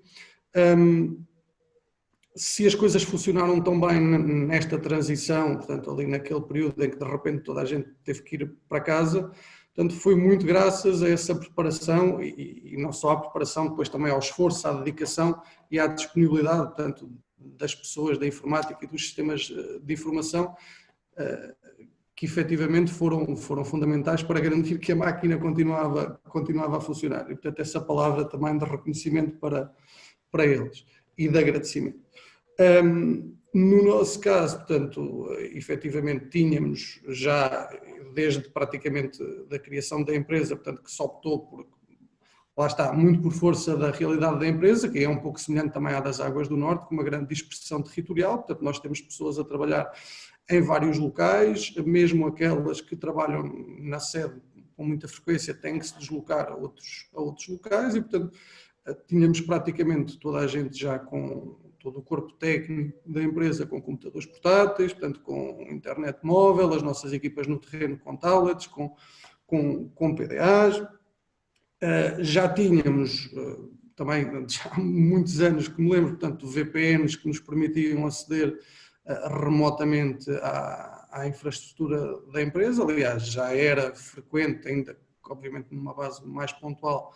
Se as coisas funcionaram tão bem nesta transição, portanto, ali naquele período em que de repente toda a gente teve que ir para casa, Portanto, foi muito graças a essa preparação e não só à preparação, depois também ao esforço, à dedicação e à disponibilidade, tanto das pessoas da informática e dos sistemas de informação, que efetivamente foram fundamentais para garantir que a máquina continuava a funcionar. E, portanto, essa palavra também de reconhecimento para eles e de agradecimento. No nosso caso, portanto, efetivamente tínhamos já, desde praticamente da criação da empresa, portanto, que se optou por, lá está, muito por força da realidade da empresa, que é um pouco semelhante também à das Águas do Norte, com uma grande dispersão territorial, portanto, nós temos pessoas a trabalhar em vários locais, mesmo aquelas que trabalham na sede com muita frequência têm que se deslocar a outros locais e, portanto, tínhamos praticamente toda a gente já com todo o corpo técnico da empresa com computadores portáteis, portanto com internet móvel, as nossas equipas no terreno com tablets, com PDAs. Já tínhamos também, já há muitos anos que me lembro, portanto, VPNs que nos permitiam aceder remotamente à infraestrutura da empresa. Aliás, já era frequente, ainda obviamente numa base mais pontual,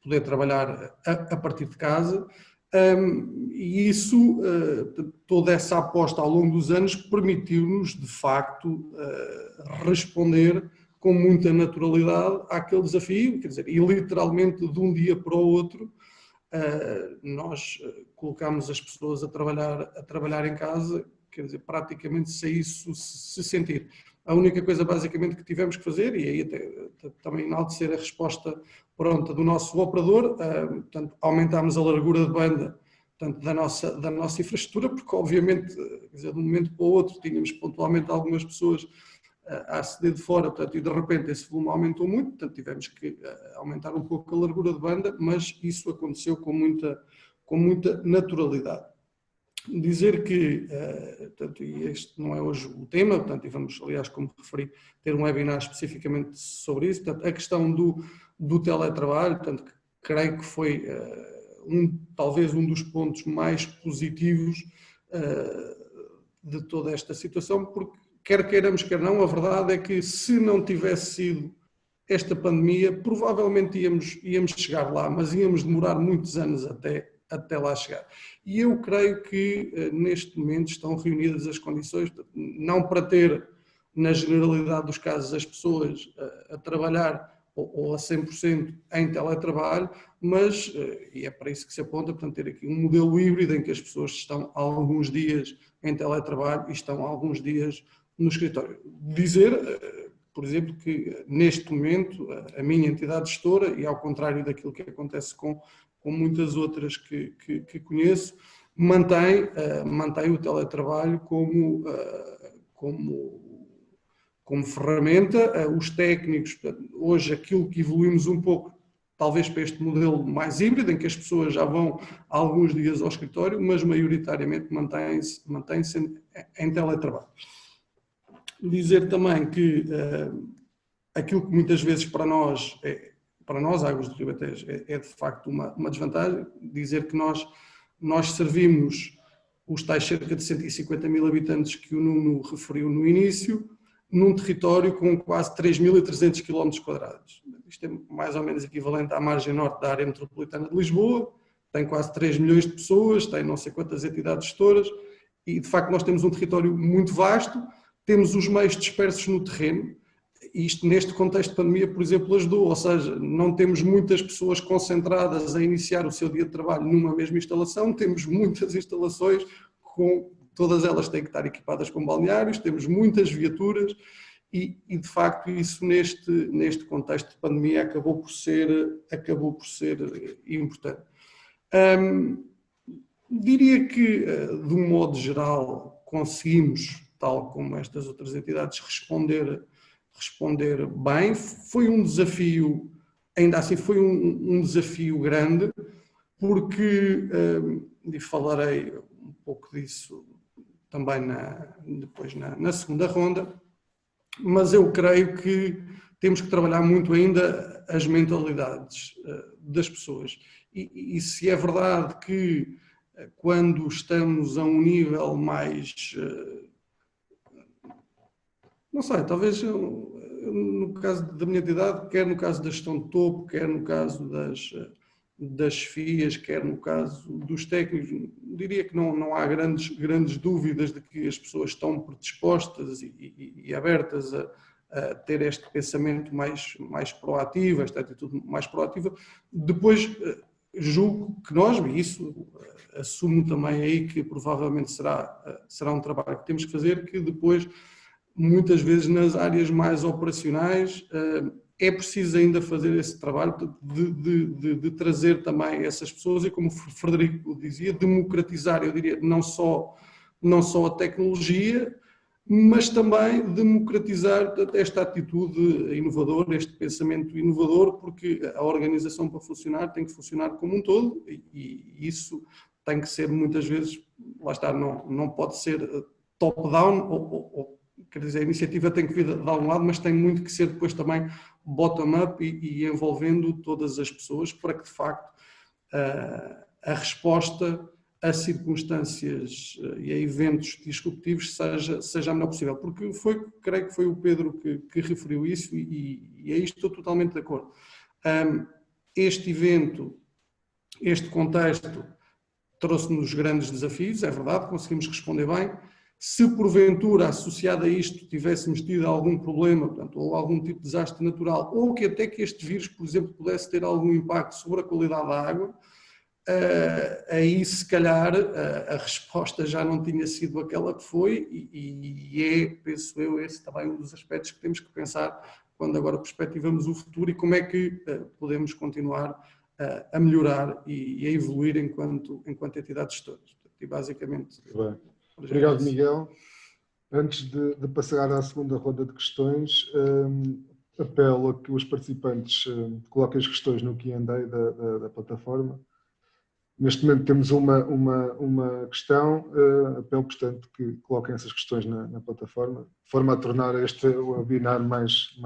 poder trabalhar a partir de casa. E isso, toda essa aposta ao longo dos anos permitiu-nos, de facto, responder com muita naturalidade àquele desafio, quer dizer, e literalmente de um dia para o outro, nós colocámos as pessoas a trabalhar em casa, quer dizer, praticamente sem isso se sentir. A única coisa basicamente que tivemos que fazer, e aí também enaltecer a resposta pronta do nosso operador, portanto, aumentámos a largura de banda, portanto, da nossa infraestrutura, porque obviamente, quer dizer, de um momento para o outro, tínhamos pontualmente algumas pessoas a aceder de fora, portanto, e de repente esse volume aumentou muito, portanto tivemos que aumentar um pouco a largura de banda, mas isso aconteceu com muita naturalidade. Dizer que, portanto, e este não é hoje o tema, portanto, e vamos, aliás, como referi, ter um webinar especificamente sobre isso, portanto, a questão do teletrabalho, portanto, creio que foi talvez um dos pontos mais positivos de toda esta situação, porque quer queiramos, quer não, a verdade é que se não tivesse sido esta pandemia, provavelmente íamos chegar lá, mas íamos demorar muitos anos até lá chegar. E eu creio que neste momento estão reunidas as condições, não para ter, na generalidade dos casos, as pessoas a trabalhar ou a 100% em teletrabalho, mas, e é para isso que se aponta, portanto, ter aqui um modelo híbrido em que as pessoas estão alguns dias em teletrabalho e estão alguns dias no escritório. Dizer, por exemplo, que neste momento a minha entidade gestora, e ao contrário daquilo que acontece com muitas outras que conheço, mantém o teletrabalho como ferramenta. Os técnicos, hoje aquilo que evoluímos um pouco, talvez para este modelo mais híbrido, em que as pessoas já vão alguns dias ao escritório, mas maioritariamente mantém-se em teletrabalho. Dizer também que aquilo que muitas vezes para nós, Águas do Ribatejo, é de facto uma desvantagem, dizer que nós servimos os tais cerca de 150 mil habitantes que o Nuno referiu no início, num território com quase 3.300 km². Isto é mais ou menos equivalente à margem norte da área metropolitana de Lisboa, tem quase 3 milhões de pessoas, tem não sei quantas entidades gestoras, e de facto nós temos um território muito vasto, temos os meios dispersos no terreno. Isto neste contexto de pandemia, por exemplo, ajudou, ou seja, não temos muitas pessoas concentradas a iniciar o seu dia de trabalho numa mesma instalação, temos muitas instalações, todas elas têm que estar equipadas com balneários, temos muitas viaturas e de facto isso neste contexto de pandemia acabou por ser importante. Diria que, de um modo geral, conseguimos, tal como estas outras entidades, responder bem. Foi um desafio, ainda assim foi um desafio grande, porque, e falarei um pouco disso também depois na segunda ronda, mas eu creio que temos que trabalhar muito ainda as mentalidades das pessoas. E se é verdade que quando estamos a um nível mais... não sei, talvez eu no caso da minha entidade, quer no caso da gestão de topo, quer no caso das FIAs, quer no caso dos técnicos, diria que não há grandes dúvidas de que as pessoas estão predispostas e abertas a ter este pensamento mais proativo, esta atitude mais proativa. Depois, julgo que nós, e isso assumo também aí que provavelmente será um trabalho que temos que fazer, que depois, muitas vezes nas áreas mais operacionais, é preciso ainda fazer esse trabalho de trazer também essas pessoas e, como o Frederico dizia, democratizar, eu diria, não só a tecnologia, mas também democratizar esta atitude inovadora, este pensamento inovador, porque a organização para funcionar tem que funcionar como um todo e isso tem que ser muitas vezes, lá está, não pode ser top-down, quer dizer, a iniciativa tem que vir de algum lado, mas tem muito que ser depois também bottom-up e envolvendo todas as pessoas para que, de facto, a resposta a circunstâncias e a eventos disruptivos seja a melhor possível. Porque creio que foi o Pedro que referiu isso e aí estou totalmente de acordo. Este evento, este contexto, trouxe-nos grandes desafios, é verdade, conseguimos responder bem. Se porventura associado a isto tivéssemos tido algum problema, portanto, ou algum tipo de desastre natural, ou que até que este vírus, por exemplo, pudesse ter algum impacto sobre a qualidade da água, aí se calhar a resposta já não tinha sido aquela que foi e penso eu, esse também um dos aspectos que temos que pensar quando agora perspectivamos o futuro e como é que podemos continuar a melhorar e a evoluir enquanto entidades gestoras. E basicamente... Bem. Obrigado, Miguel. Antes de passar à segunda ronda de questões, apelo a que os participantes coloquem as questões no Q&A da plataforma. Neste momento temos uma questão, apelo, portanto, que coloquem essas questões na plataforma, de forma a tornar este webinar mais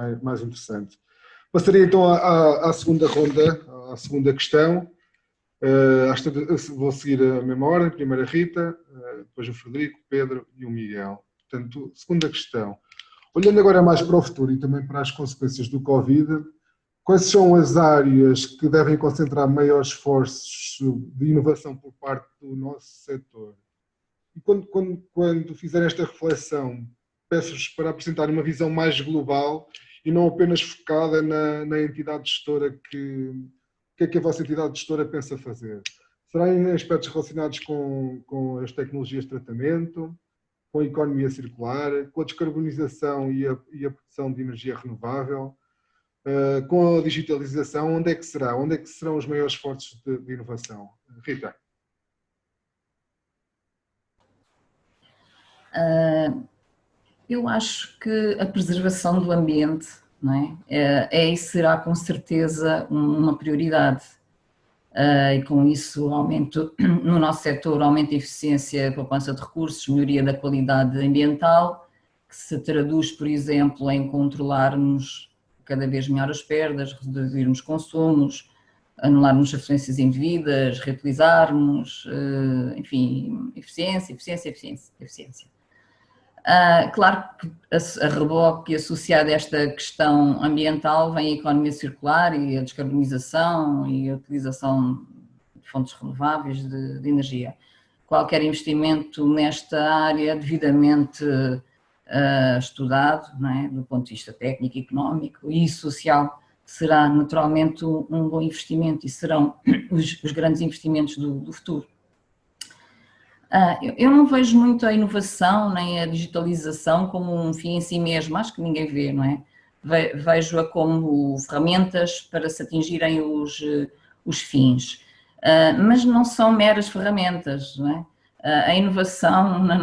interessante. Passaria então à segunda ronda, à segunda questão. Vou seguir a mesma ordem, primeiro a Rita, depois o Frederico, o Pedro e o Miguel. Portanto, segunda questão. Olhando agora mais para o futuro e também para as consequências do Covid, quais são as áreas que devem concentrar maiores esforços de inovação por parte do nosso setor? E quando fizerem esta reflexão, peço-vos para apresentar uma visão mais global e não apenas focada na entidade gestora o que é que a vossa entidade gestora pensa fazer? Será em aspectos relacionados com as tecnologias de tratamento, com a economia circular, com a descarbonização e a produção de energia renovável, com a digitalização? Onde é que será? Onde é que serão os maiores esforços de inovação? Rita. Eu acho que a preservação do ambiente, não é? E será com certeza uma prioridade. E com isso aumento no nosso setor, aumento de eficiência, poupança de recursos, melhoria da qualidade ambiental, que se traduz, por exemplo, em controlarmos cada vez melhor as perdas, reduzirmos consumos, anularmos transferências indevidas, reutilizarmos, enfim, eficiência. Claro que a reboque e associada a esta questão ambiental vem a economia circular e a descarbonização e a utilização de fontes renováveis de energia. Qualquer investimento nesta área devidamente estudado, não é? Do ponto de vista técnico, económico e social, será naturalmente um bom investimento e serão os grandes investimentos do futuro. Eu não vejo muito a inovação nem a digitalização como um fim em si mesmo, acho que ninguém vê, não é? Vejo-a como ferramentas para se atingirem os fins, mas não são meras ferramentas, não é? A inovação na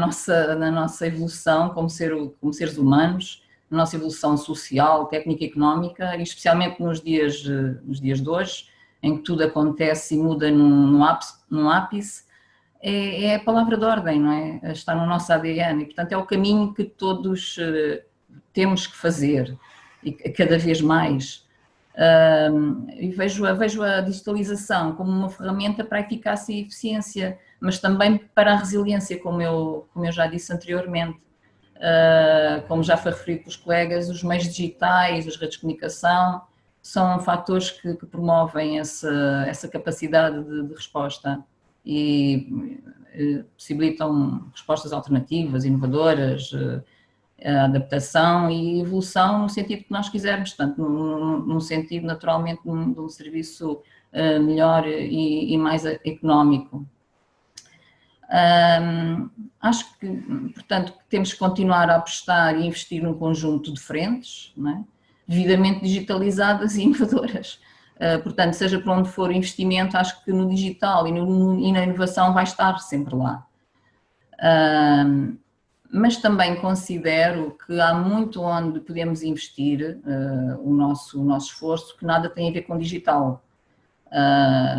nossa evolução como seres humanos, na nossa evolução social, técnica e económica, e especialmente nos dias de hoje, em que tudo acontece e muda num ápice, é a palavra de ordem, não é? Está no nosso ADN e, portanto, é o caminho que todos temos que fazer e cada vez mais. E vejo a digitalização como uma ferramenta para a eficácia e eficiência, mas também para a resiliência, como eu já disse anteriormente. como já foi referido pelos colegas, os meios digitais, as redes de comunicação, são fatores que promovem essa capacidade de resposta e possibilitam respostas alternativas, inovadoras, a adaptação e evolução no sentido que nós quisermos, portanto, num sentido naturalmente de um serviço melhor e mais económico. Acho que, portanto, temos que continuar a apostar e investir num conjunto de frentes, não é? Devidamente digitalizadas e inovadoras. Portanto, seja para onde for o investimento, acho que no digital e na inovação vai estar sempre lá. Mas também considero que há muito onde podemos investir o nosso esforço, que nada tem a ver com digital.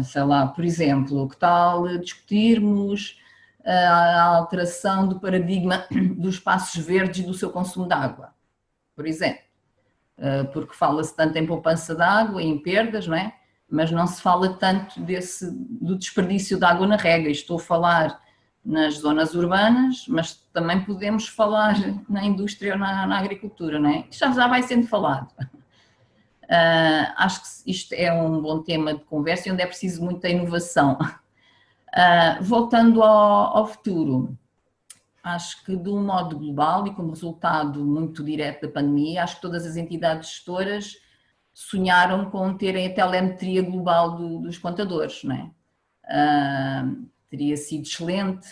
Sei lá, por exemplo, que tal discutirmos a alteração do paradigma dos espaços verdes e do seu consumo de água, por exemplo. Porque fala-se tanto em poupança de água e em perdas, não é? Mas não se fala tanto do desperdício de água na rega. Estou a falar nas zonas urbanas, mas também podemos falar na indústria ou na agricultura, não é? Isto já vai sendo falado. Acho que isto é um bom tema de conversa e onde é preciso muita inovação. Voltando ao futuro, acho que de um modo global e como resultado muito direto da pandemia, acho que todas as entidades gestoras sonharam com terem a telemetria global dos contadores, não é? Teria sido excelente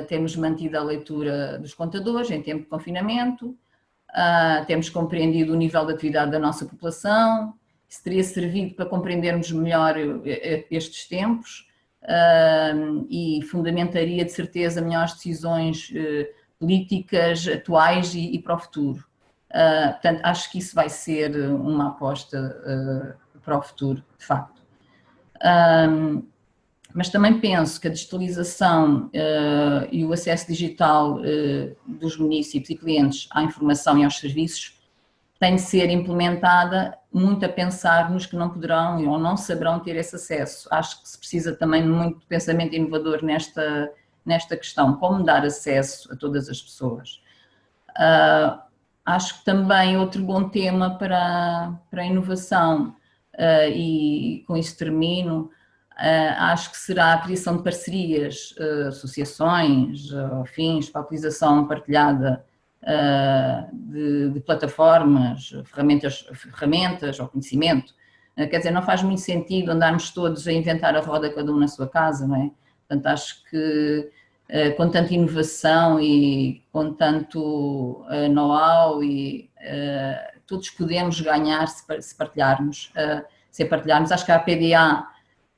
termos mantido a leitura dos contadores em tempo de confinamento, temos compreendido o nível de atividade da nossa população, isso teria servido para compreendermos melhor estes tempos e fundamentaria de certeza melhores decisões políticas atuais e para o futuro. Portanto, acho que isso vai ser uma aposta para o futuro, de facto. Mas também penso que a digitalização e o acesso digital dos municípios e clientes à informação e aos serviços tem de ser implementada muito a pensar nos que não poderão ou não saberão ter esse acesso. Acho que se precisa também muito de pensamento inovador nesta questão, como dar acesso a todas as pessoas. Acho que também outro bom tema para a inovação, e com isso termino, acho que será a criação de parcerias, associações, afins, para a utilização partilhada de plataformas, ferramentas ou conhecimento. Quer dizer, não faz muito sentido andarmos todos a inventar a roda, cada um na sua casa, não é? Portanto, acho que com tanta inovação e com tanto know-how e todos podemos ganhar se partilharmos. Acho que a PDA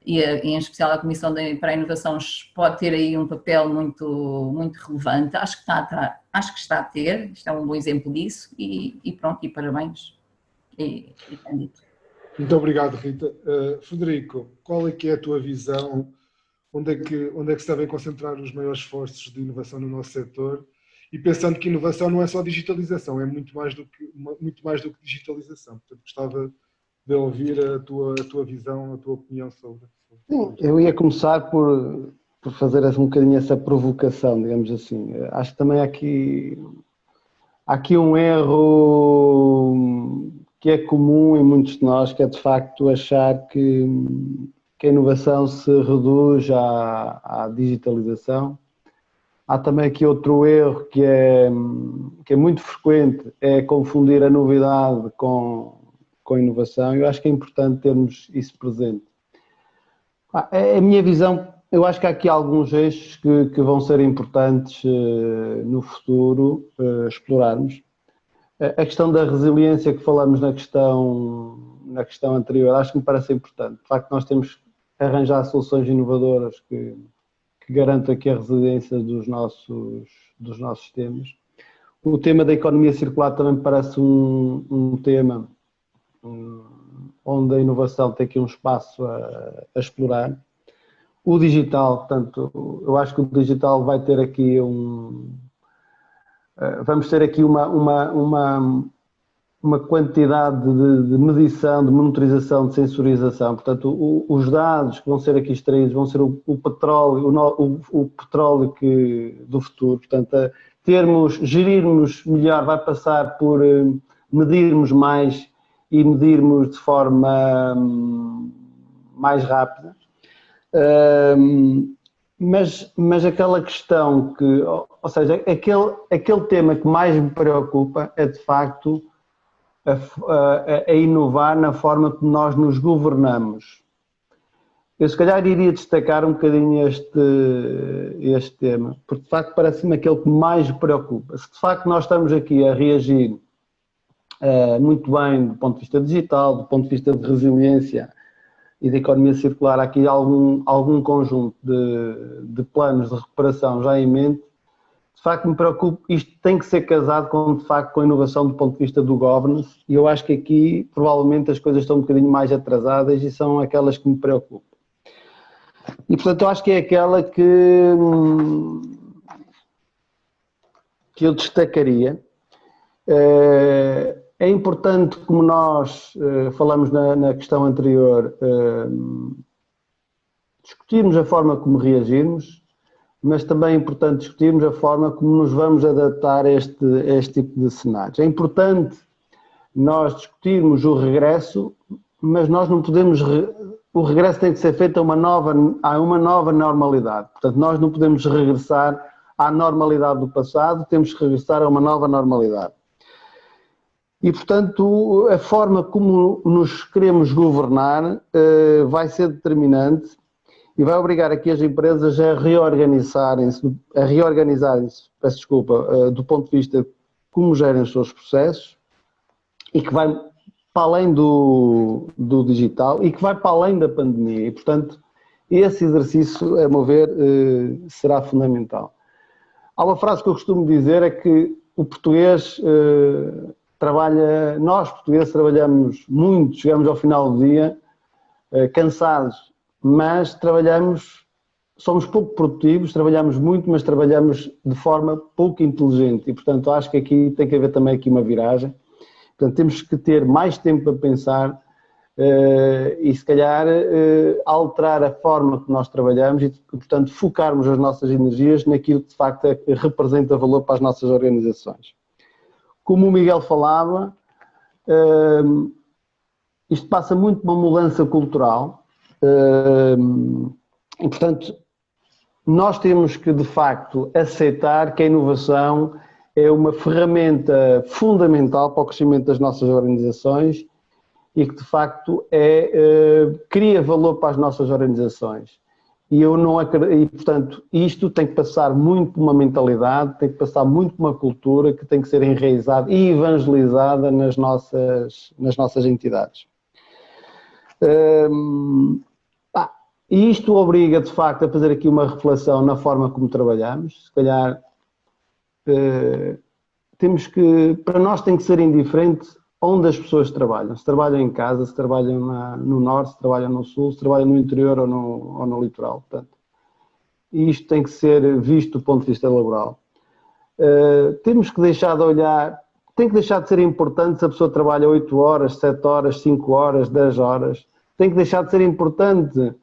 e em especial a Comissão para a Inovação pode ter aí um papel muito, muito relevante. Acho que está a ter, isto é um bom exemplo disso e pronto, e parabéns. Muito obrigado, Rita. Frederico, qual é que é a tua visão? Onde é que se devem concentrar os maiores esforços de inovação no nosso setor? E pensando que inovação não é só digitalização, é muito mais do que digitalização. Portanto, gostava de ouvir a tua visão, a tua opinião sobre. Sim, eu ia começar por fazer um bocadinho essa provocação, digamos assim. Acho que também há aqui um erro que é comum em muitos de nós, que é de facto achar que a inovação se reduz à digitalização. Há também aqui outro erro que é muito frequente, é confundir a novidade com inovação. Eu acho que é importante termos isso presente. A minha visão, eu acho que há aqui alguns eixos que vão ser importantes no futuro explorarmos. A questão da resiliência que falamos na questão anterior, acho que me parece importante. De facto, nós temos que arranjar soluções inovadoras que garantam aqui a resiliência dos nossos sistemas. O tema da economia circular também me parece um tema onde a inovação tem aqui um espaço a explorar. O digital, portanto, eu acho que o digital vai ter aqui vamos ter aqui uma quantidade de medição, de monitorização, de sensorização. Portanto, os dados que vão ser aqui extraídos vão ser o petróleo do futuro. Portanto, gerirmos melhor vai passar por medirmos mais e medirmos de forma mais rápida. Mas aquela questão que, ou seja, aquele tema que mais me preocupa é de facto a inovar na forma como nós nos governamos. Eu se calhar iria destacar um bocadinho este tema, porque de facto parece-me aquele que mais me preocupa. Se de facto nós estamos aqui a reagir muito bem do ponto de vista digital, do ponto de vista de resiliência e da economia circular, há aqui algum conjunto de planos de recuperação já em mente, de facto me preocupa, isto tem que ser casado com a inovação do ponto de vista do governance, e eu acho que aqui provavelmente as coisas estão um bocadinho mais atrasadas e são aquelas que me preocupam. E portanto eu acho que é aquela que eu destacaria. É importante, como nós falamos na questão anterior, discutirmos a forma como reagirmos, mas também é importante discutirmos a forma como nos vamos adaptar a este tipo de cenários. É importante nós discutirmos o regresso, mas nós não podemos... O regresso tem que ser feito a uma nova normalidade. Portanto, nós não podemos regressar à normalidade do passado, temos que regressar a uma nova normalidade. E, portanto, a forma como nos queremos governar vai ser determinante e vai obrigar aqui as empresas a reorganizarem-se, peço desculpa, do ponto de vista de como gerem os seus processos, e que vai para além do digital e que vai para além da pandemia. E, portanto, esse exercício, a meu ver, será fundamental. Há uma frase que eu costumo dizer, é que o português nós portugueses trabalhamos muito, chegamos ao final do dia cansados, mas somos pouco produtivos, trabalhamos muito, mas trabalhamos de forma pouco inteligente e, portanto, acho que aqui tem que haver também aqui uma viragem. Portanto, temos que ter mais tempo para pensar e, se calhar, alterar a forma que nós trabalhamos e, portanto, focarmos as nossas energias naquilo que, de facto, representa valor para as nossas organizações. Como o Miguel falava, isto passa muito por uma mudança cultural e, portanto, nós temos que, de facto, aceitar que a inovação é uma ferramenta fundamental para o crescimento das nossas organizações e que, de facto, cria valor para as nossas organizações. E eu não acredito, e, portanto, isto tem que passar muito por uma mentalidade, tem que passar muito por uma cultura que tem que ser enraizada e evangelizada nas nossas entidades. E isto obriga, de facto, a fazer aqui uma reflexão na forma como trabalhamos. Se calhar, temos que, para nós tem que ser indiferente onde as pessoas trabalham. Se trabalham em casa, se trabalham no norte, se trabalham no sul, se trabalham no interior ou no litoral. Portanto, isto tem que ser visto do ponto de vista laboral. Temos que deixar de olhar, tem que deixar de ser importante se a pessoa trabalha 8 horas, 7 horas, 5 horas, 10 horas. Tem que deixar de ser importante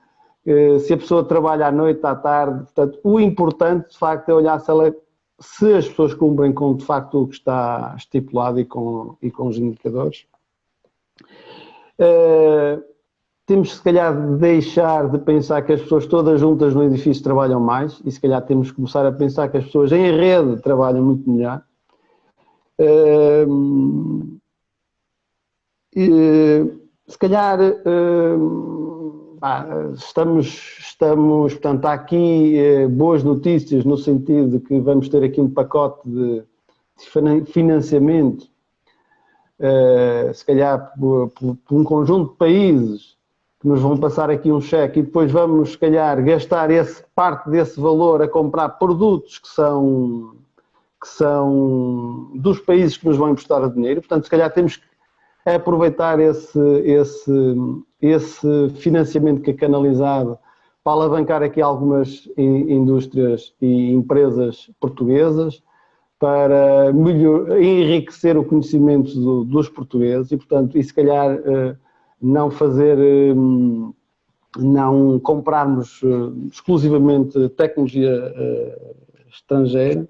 se a pessoa trabalha à noite, à tarde. Portanto, o importante, de facto, é olhar se as pessoas cumprem com, de facto, o que está estipulado e com os indicadores. Temos, se calhar, de deixar de pensar que as pessoas todas juntas no edifício trabalham mais e, se calhar, temos que começar a pensar que as pessoas em rede trabalham muito melhor. Se calhar, portanto, há aqui boas notícias no sentido de que vamos ter aqui um pacote de financiamento, se calhar por um conjunto de países que nos vão passar aqui um cheque e depois vamos, se calhar, gastar parte desse valor a comprar produtos que são dos países que nos vão emprestar o dinheiro. Portanto, se calhar temos que aproveitar esse financiamento que é canalizado para alavancar aqui algumas indústrias e empresas portuguesas para enriquecer o conhecimento dos portugueses e, portanto, se calhar não comprarmos exclusivamente tecnologia estrangeira.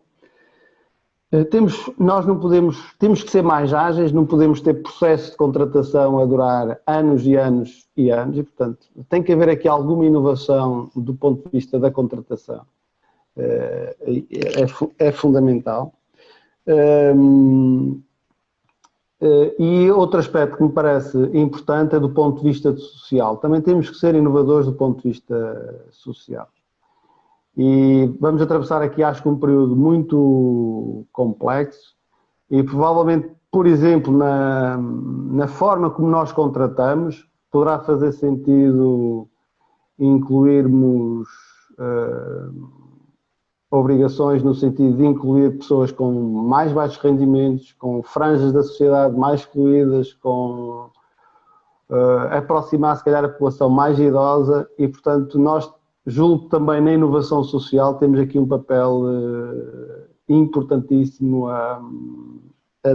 Nós não podemos, temos que ser mais ágeis, não podemos ter processo de contratação a durar anos e anos e anos, e portanto tem que haver aqui alguma inovação do ponto de vista da contratação, é fundamental. E outro aspecto que me parece importante é do ponto de vista social. Também temos que ser inovadores do ponto de vista social. E vamos atravessar aqui, acho que um período muito complexo e provavelmente, por exemplo, na forma como nós contratamos, poderá fazer sentido incluirmos obrigações no sentido de incluir pessoas com mais baixos rendimentos, com franjas da sociedade mais excluídas, com aproximar, se calhar, a população mais idosa e, portanto, nós julgo também na inovação social temos aqui um papel importantíssimo a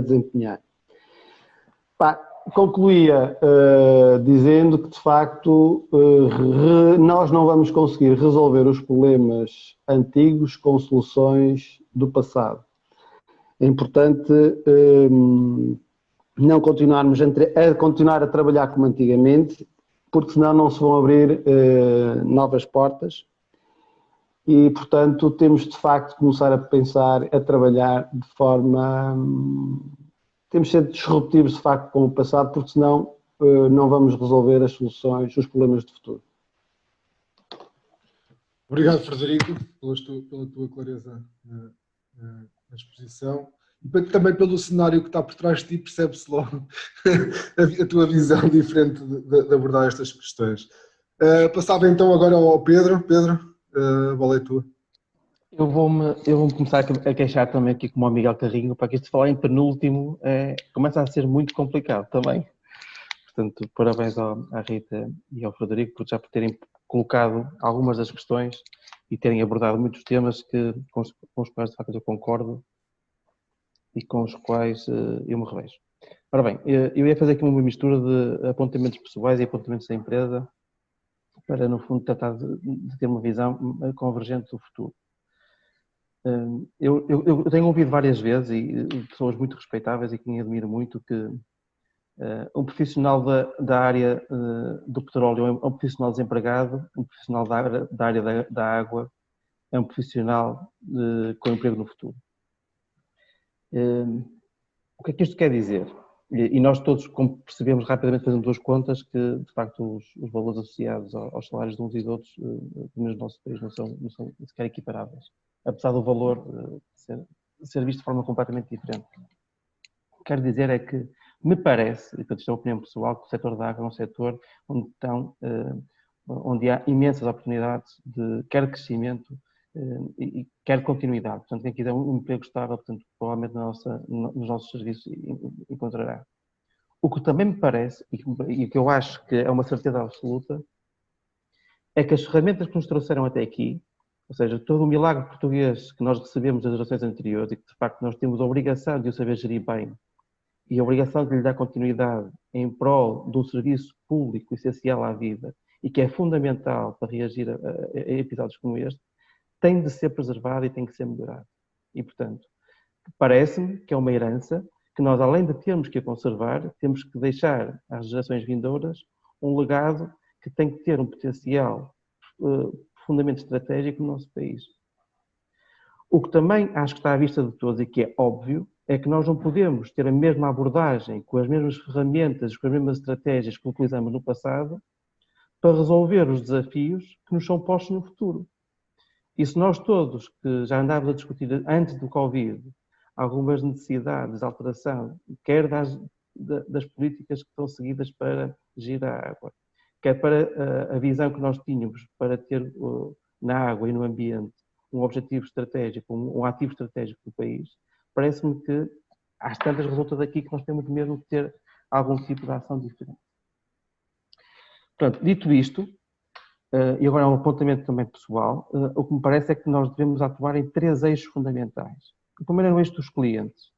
desempenhar. Concluía dizendo que, de facto, nós não vamos conseguir resolver os problemas antigos com soluções do passado. É importante não continuarmos a continuar a trabalhar como antigamente, porque senão não se vão abrir novas portas e, portanto, temos de facto começar a pensar, a trabalhar de forma... Temos de ser disruptivos de facto com o passado, porque senão não vamos resolver as soluções, os problemas de futuro. Obrigado, Frederico, pela tua clareza na exposição. E também pelo cenário que está por trás de ti, percebe-se logo a tua visão diferente de abordar estas questões. Passava então agora ao Pedro. Pedro, a bola é tua. Eu vou-me começar a queixar também aqui como o Miguel Carrinho, para que isto falar em penúltimo começa a ser muito complicado também. Portanto, parabéns à Rita e ao Frederico por terem colocado algumas das questões e terem abordado muitos temas com os quais de facto eu concordo e com os quais eu me revejo. Ora bem, eu ia fazer aqui uma mistura de apontamentos pessoais e apontamentos da empresa para, no fundo, tratar de ter uma visão convergente do futuro. Eu tenho ouvido várias vezes, e pessoas muito respeitáveis e que me admiro muito, que um profissional da área do petróleo é um profissional desempregado, um profissional da área da água é um profissional com emprego no futuro. O que é que isto quer dizer? E nós todos, como percebemos rapidamente, fazendo duas contas, que de facto os valores associados aos salários de uns e de outros no nosso país não são sequer equiparáveis, apesar do valor ser visto de forma completamente diferente. O que quero dizer é que me parece, e portanto isto é uma opinião pessoal, que o setor da água é um setor onde há imensas oportunidades de quer crescimento e quer continuidade. Portanto, quem quiser um emprego estável, portanto, provavelmente nos nossos serviços encontrará. O que também me parece, e que eu acho que é uma certeza absoluta, é que as ferramentas que nos trouxeram até aqui, ou seja, todo o milagre português que nós recebemos das gerações anteriores e que, de facto, nós temos a obrigação de o saber gerir bem e a obrigação de lhe dar continuidade em prol de um serviço público essencial à vida e que é fundamental para reagir a episódios como este, tem de ser preservado e tem que ser melhorado. E, portanto, parece-me que é uma herança que nós, além de termos que a conservar, temos que deixar às gerações vindouras um legado que tem que ter um potencial profundamente estratégico no nosso país. O que também acho que está à vista de todos e que é óbvio, é que nós não podemos ter a mesma abordagem, com as mesmas ferramentas, com as mesmas estratégias que utilizamos no passado, para resolver os desafios que nos são postos no futuro. E se nós todos, que já andávamos a discutir antes do Covid, algumas necessidades de alteração, quer das políticas que estão seguidas para gerir a água, quer para a visão que nós tínhamos para ter na água e no ambiente um objetivo estratégico, um ativo estratégico do país, parece-me que às tantas resulta daqui que nós temos mesmo que ter algum tipo de ação diferente. Portanto, dito isto, e agora é um apontamento também pessoal, o que me parece é que nós devemos atuar em 3 eixos fundamentais. O primeiro é o eixo dos clientes.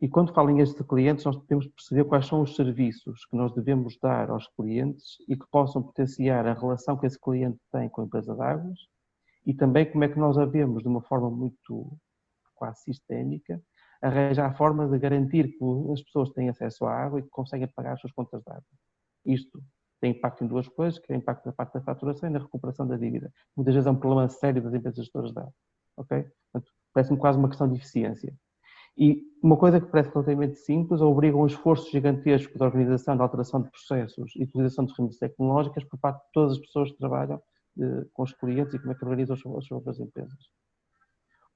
E quando falo em eixo de clientes, nós temos de perceber quais são os serviços que nós devemos dar aos clientes e que possam potenciar a relação que esse cliente tem com a empresa de águas e também como é que nós havemos, de uma forma muito quase sistémica, arranjar a forma de garantir que as pessoas têm acesso à água e que conseguem pagar as suas contas de água. Isto tem impacto em duas coisas, que é o impacto na parte da faturação e na recuperação da dívida. Muitas vezes é um problema sério das empresas gestoras de água. Okay? Portanto, parece-me quase uma questão de eficiência. E uma coisa que parece relativamente simples, obriga um esforço gigantesco da organização, da alteração de processos e utilização de ferramentas tecnológicas por parte de todas as pessoas que trabalham com os clientes e como é que organizam as suas empresas.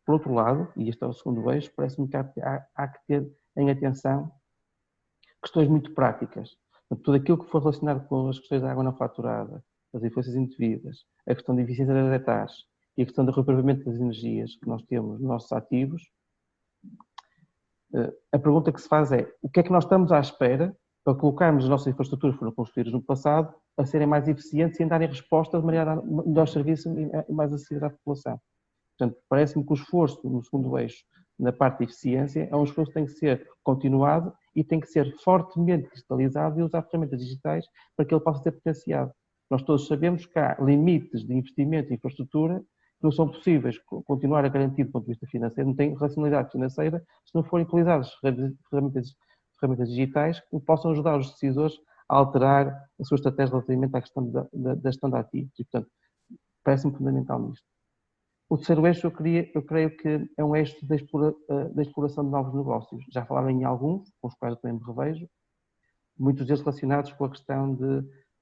Por outro lado, e este é o segundo eixo, parece-me que há que ter em atenção questões muito práticas. Portanto, tudo aquilo que for relacionado com as questões da água não faturada, as influências indevidas, a questão da eficiência das etapas e a questão do reaproveitamento das energias que nós temos nos nossos ativos, a pergunta que se faz é: o que é que nós estamos à espera para colocarmos as nossas infraestruturas que foram construídas no passado a serem mais eficientes e a darem resposta de maneira a dar melhor serviço e mais acessível à população? Portanto, parece-me que o esforço no segundo eixo, na parte de eficiência, é um esforço que tem que ser continuado e tem que ser fortemente cristalizado e usar ferramentas digitais para que ele possa ser potenciado. Nós todos sabemos que há limites de investimento em infraestrutura que não são possíveis continuar a garantir do ponto de vista financeiro, não têm racionalidade financeira se não forem utilizadas ferramentas digitais que possam ajudar os decisores a alterar a sua estratégia relativamente à questão da gestão de ativos. E, portanto, parece-me fundamental nisto. O terceiro eixo, eu creio que é um eixo da exploração de novos negócios. Já falaram em alguns, com os quais eu também me revejo, muitos deles relacionados com a questão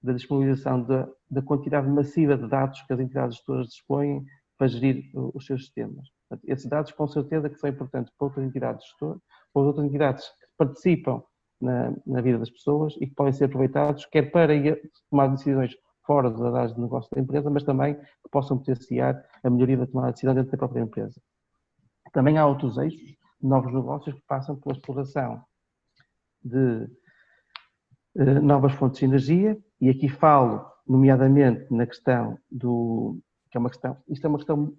da disponibilização da quantidade massiva de dados que as entidades gestoras dispõem para gerir os seus sistemas. Portanto, esses dados, com certeza, que são importantes para outras entidades gestoras, para outras entidades que participam na vida das pessoas e que podem ser aproveitados, quer para tomar decisões fora das áreas de negócio da empresa, mas também que possam potenciar a melhoria da tomada de decisão dentro da própria empresa. Também há outros eixos de novos negócios que passam pela exploração de novas fontes de energia, e aqui falo nomeadamente na questão que é uma questão, isto é uma questão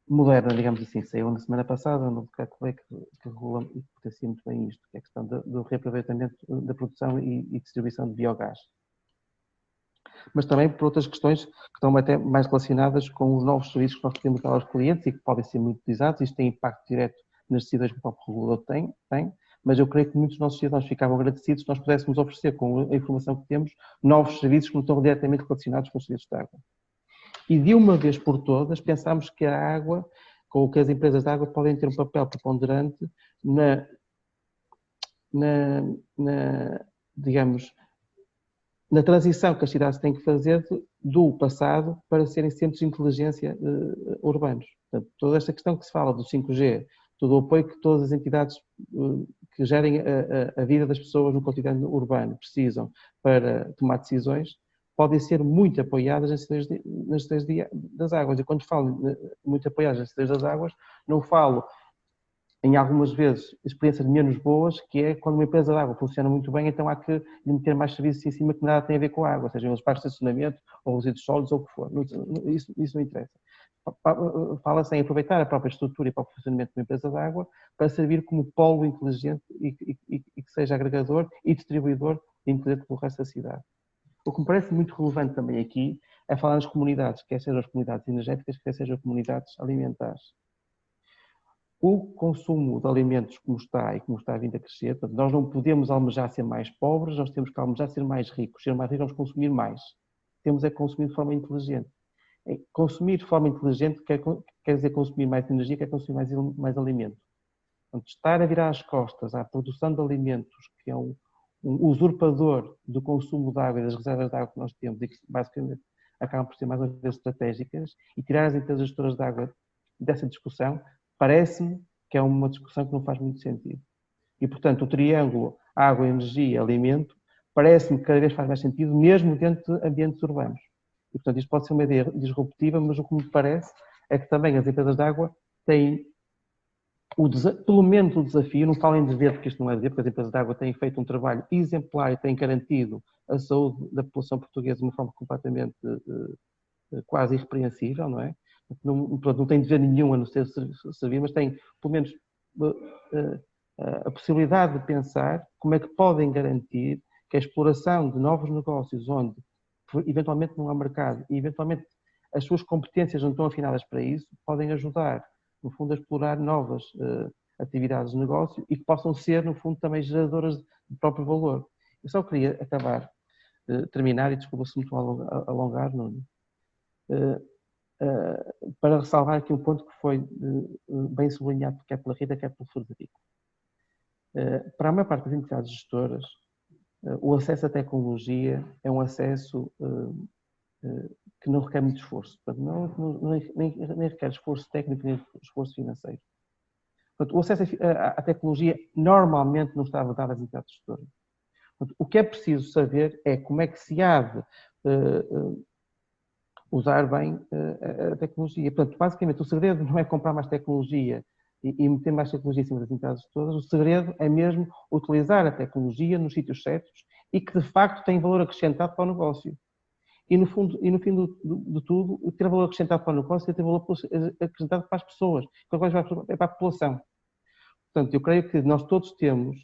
moderna, digamos assim, saiu na semana passada no decreto-lei que regula e potencia muito bem isto, que é a questão do reaproveitamento da produção e distribuição de biogás. Mas também por outras questões que estão até mais relacionadas com os novos serviços que nós podemos dar aos clientes e que podem ser muito utilizados. Isto tem impacto direto nas decisões que o próprio regulador tem, mas eu creio que muitos dos nossos cidadãos ficavam agradecidos se nós pudéssemos oferecer, com a informação que temos, novos serviços que não estão diretamente relacionados com os serviços de água. E de uma vez por todas, pensamos que a água, com que as empresas de água podem ter um papel preponderante digamos, na transição que as cidades têm que fazer do passado para serem centros de inteligência urbanos. Portanto, toda esta questão que se fala do 5G, todo o apoio que todas as entidades que gerem a vida das pessoas no cotidiano urbano precisam para tomar decisões, podem ser muito apoiadas nas decisões das águas. E quando falo muito apoiadas nas decisões das águas, não falo em algumas vezes experiências menos boas, que é quando uma empresa de água funciona muito bem, então há que meter mais serviços em cima que nada tem a ver com a água, sejam os parques de estacionamento ou resíduos sólidos ou o que for. Isso não interessa. Fala-se em aproveitar a própria estrutura e o próprio funcionamento de uma empresa de água para servir como polo inteligente e que seja agregador e distribuidor de inteligente pelo resto da cidade. O que me parece muito relevante também aqui é falar nas comunidades, quer sejam as comunidades energéticas, quer sejam as comunidades alimentares. O consumo de alimentos como está a vir a crescer, portanto, nós não podemos almejar ser mais pobres, nós temos que almejar ser mais ricos. Ser mais ricos, vamos consumir mais. Temos é que consumir de forma inteligente. Consumir de forma inteligente quer dizer consumir mais energia, quer consumir mais alimento. Portanto, estar a virar as costas à produção de alimentos, que é um usurpador do consumo de água e das reservas de água que nós temos e que basicamente acabam por ser mais uma vez estratégicas, e tirar as empresas gestoras de água dessa discussão, parece-me que é uma discussão que não faz muito sentido. E, portanto, o triângulo água, energia, alimento, parece-me que cada vez faz mais sentido, mesmo dentro de ambientes urbanos. E, portanto, isto pode ser uma ideia disruptiva, mas o que me parece é que também as empresas de água têm, pelo menos o desafio, não falem de dever, porque isto não é dever, porque as empresas de água têm feito um trabalho exemplar e têm garantido a saúde da população portuguesa de uma forma completamente quase irrepreensível, não é? Não tem dever nenhum a não ser servir, mas tem, pelo menos, a possibilidade de pensar como é que podem garantir que a exploração de novos negócios onde eventualmente não há mercado e eventualmente as suas competências não estão afinadas para isso, podem ajudar no fundo, a explorar novas atividades de negócio e que possam ser, no fundo, também geradoras de próprio valor. Eu só queria terminar, e desculpa se me estou a alongar, Nuno, para ressalvar aqui um ponto que foi bem sublinhado, quer pela Rita, quer pelo Frederico. Para a maior parte das entidades gestoras, o acesso à tecnologia é um acesso que não requer muito esforço. Portanto, nem requer esforço técnico, nem esforço financeiro. Portanto, o acesso à tecnologia normalmente não está vedado às entidades gestoras. Portanto, o que é preciso saber é como é que se há de usar bem a tecnologia. Portanto, basicamente, o segredo não é comprar mais tecnologia e meter mais tecnologia em cima das entidades todas. O segredo é mesmo utilizar a tecnologia nos sítios certos e que, de facto, tem valor acrescentado para o negócio. E, no fim de tudo, ter valor acrescentado para o negócio é ter valor acrescentado para as pessoas, que agora é para a população. Portanto, eu creio que nós todos temos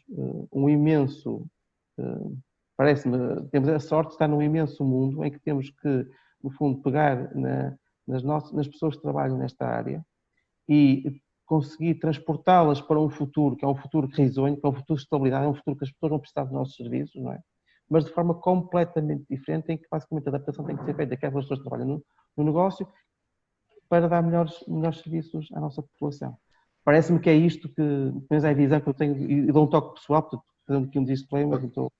um imenso, temos a sorte de estar num imenso mundo em que temos que, no fundo, pegar nas pessoas que trabalham nesta área e conseguir transportá-las para um futuro, que é um futuro risonho, que é um futuro de estabilidade, é um futuro que as pessoas vão precisar dos nossos serviços, não é? Mas de forma completamente diferente, em que basicamente a adaptação tem que ser feita daquelas pessoas que trabalham no negócio para dar melhores serviços à nossa população. Parece-me que é isto que, pelo menos é a visão que eu tenho, e dou um toque pessoal, portanto, fazendo aqui um disclaimer, estou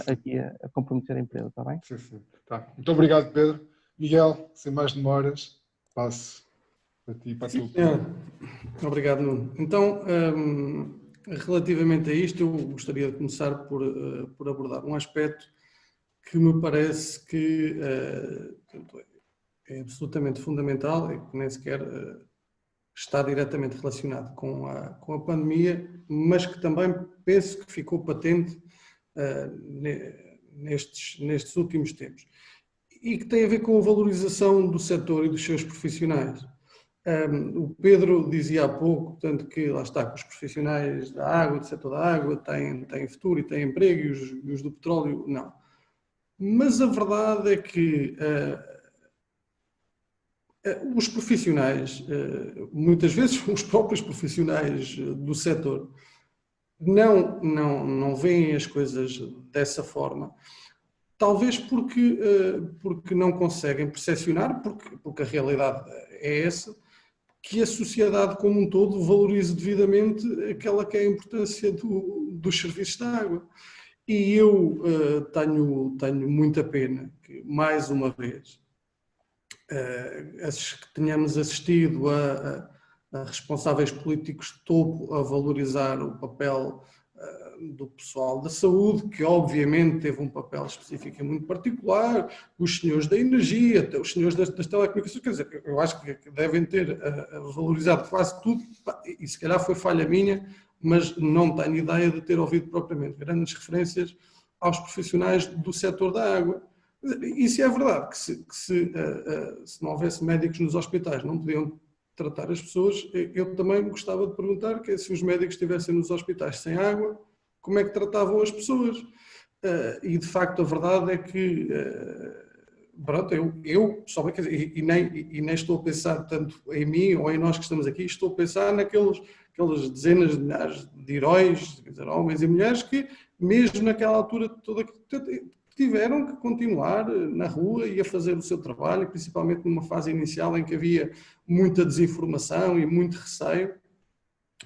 aqui a comprometer a empresa, está bem? Sim, sim. Tá. Muito obrigado, Pedro. Miguel, sem mais demoras, passo para ti e para a tua opinião. Obrigado, Nuno. Então, relativamente a isto, eu gostaria de começar por abordar um aspecto que me parece que é absolutamente fundamental e que nem sequer está diretamente relacionado com a pandemia, mas que também penso que ficou patente nestes últimos tempos e que tem a ver com a valorização do setor e dos seus profissionais. O Pedro dizia há pouco, portanto, que lá está, que os profissionais da água, do setor da água, têm futuro e têm emprego e os do petróleo não. Mas a verdade é que os profissionais, muitas vezes os próprios profissionais do setor, não veem as coisas dessa forma. Talvez porque não conseguem percepcionar, porque a realidade é essa, que a sociedade como um todo valorize devidamente aquela que é a importância dos serviços da água. E eu tenho muita pena que, mais uma vez, que tenhamos assistido a responsáveis políticos de topo a valorizar o papel do pessoal da saúde, que obviamente teve um papel específico e muito particular, os senhores da energia, os senhores das telecomunicações, quer dizer, eu acho que devem ter valorizado quase tudo, e se calhar foi falha minha, mas não tenho ideia de ter ouvido propriamente grandes referências aos profissionais do setor da água. Isso é verdade, que se não houvesse médicos nos hospitais não podiam tratar as pessoas, eu também gostava de perguntar que se os médicos estivessem nos hospitais sem água, como é que tratavam as pessoas? E de facto a verdade é que, pronto, eu pessoalmente, e nem estou a pensar tanto em mim ou em nós que estamos aqui, estou a pensar aquelas dezenas de milhares de heróis, quer dizer, homens e mulheres que mesmo naquela altura toda tiveram que continuar na rua e a fazer o seu trabalho, principalmente numa fase inicial em que havia muita desinformação e muito receio,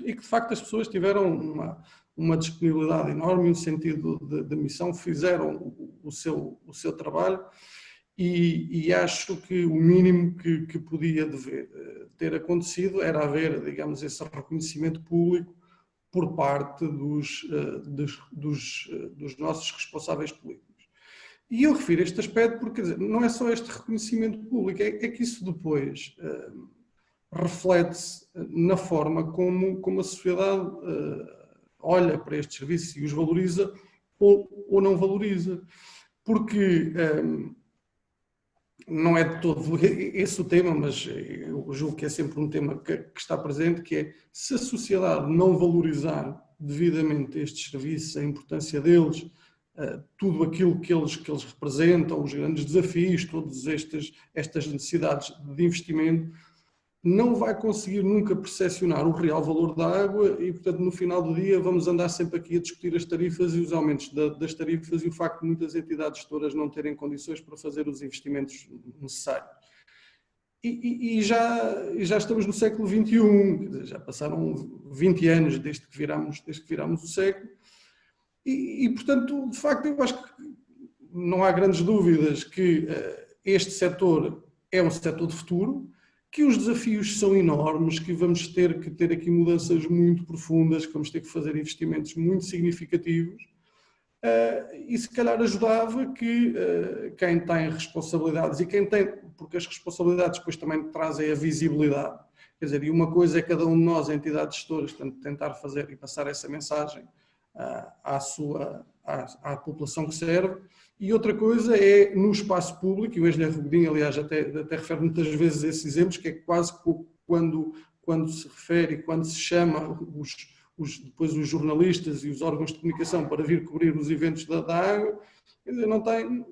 e que de facto as pessoas tiveram uma disponibilidade enorme, um sentido de missão, fizeram o seu trabalho, e acho que o mínimo que podia ter acontecido era haver, digamos, esse reconhecimento público por parte dos nossos responsáveis políticos. E eu refiro este aspecto porque, quer dizer, não é só este reconhecimento público, é que isso depois reflete-se na forma como a sociedade olha para estes serviços e os valoriza ou não valoriza. Porque não é de todo esse o tema, mas eu julgo que é sempre um tema que está presente, que é se a sociedade não valorizar devidamente estes serviços, a importância deles, tudo aquilo que eles representam, os grandes desafios, todas estas necessidades de investimento, não vai conseguir nunca percepcionar o real valor da água e, portanto, no final do dia vamos andar sempre aqui a discutir as tarifas e os aumentos das tarifas e o facto de muitas entidades gestoras não terem condições para fazer os investimentos necessários. E já estamos no século XXI, já passaram 20 anos desde que viramos o século e, portanto, de facto, eu acho que não há grandes dúvidas que este setor é um setor de futuro, que os desafios são enormes, que vamos ter que ter aqui mudanças muito profundas, que vamos ter que fazer investimentos muito significativos e se calhar ajudava que quem tem responsabilidades e quem tem, porque as responsabilidades depois também trazem a visibilidade, quer dizer, e uma coisa é cada um de nós, entidades gestoras, tentar fazer e passar essa mensagem à população que serve, e outra coisa é no espaço público, e o engenheiro Rubinho, aliás, até refere muitas vezes a esses exemplos, que é quase quando se refere, quando se chama depois os jornalistas e os órgãos de comunicação para vir cobrir os eventos da água, quer dizer, não tem,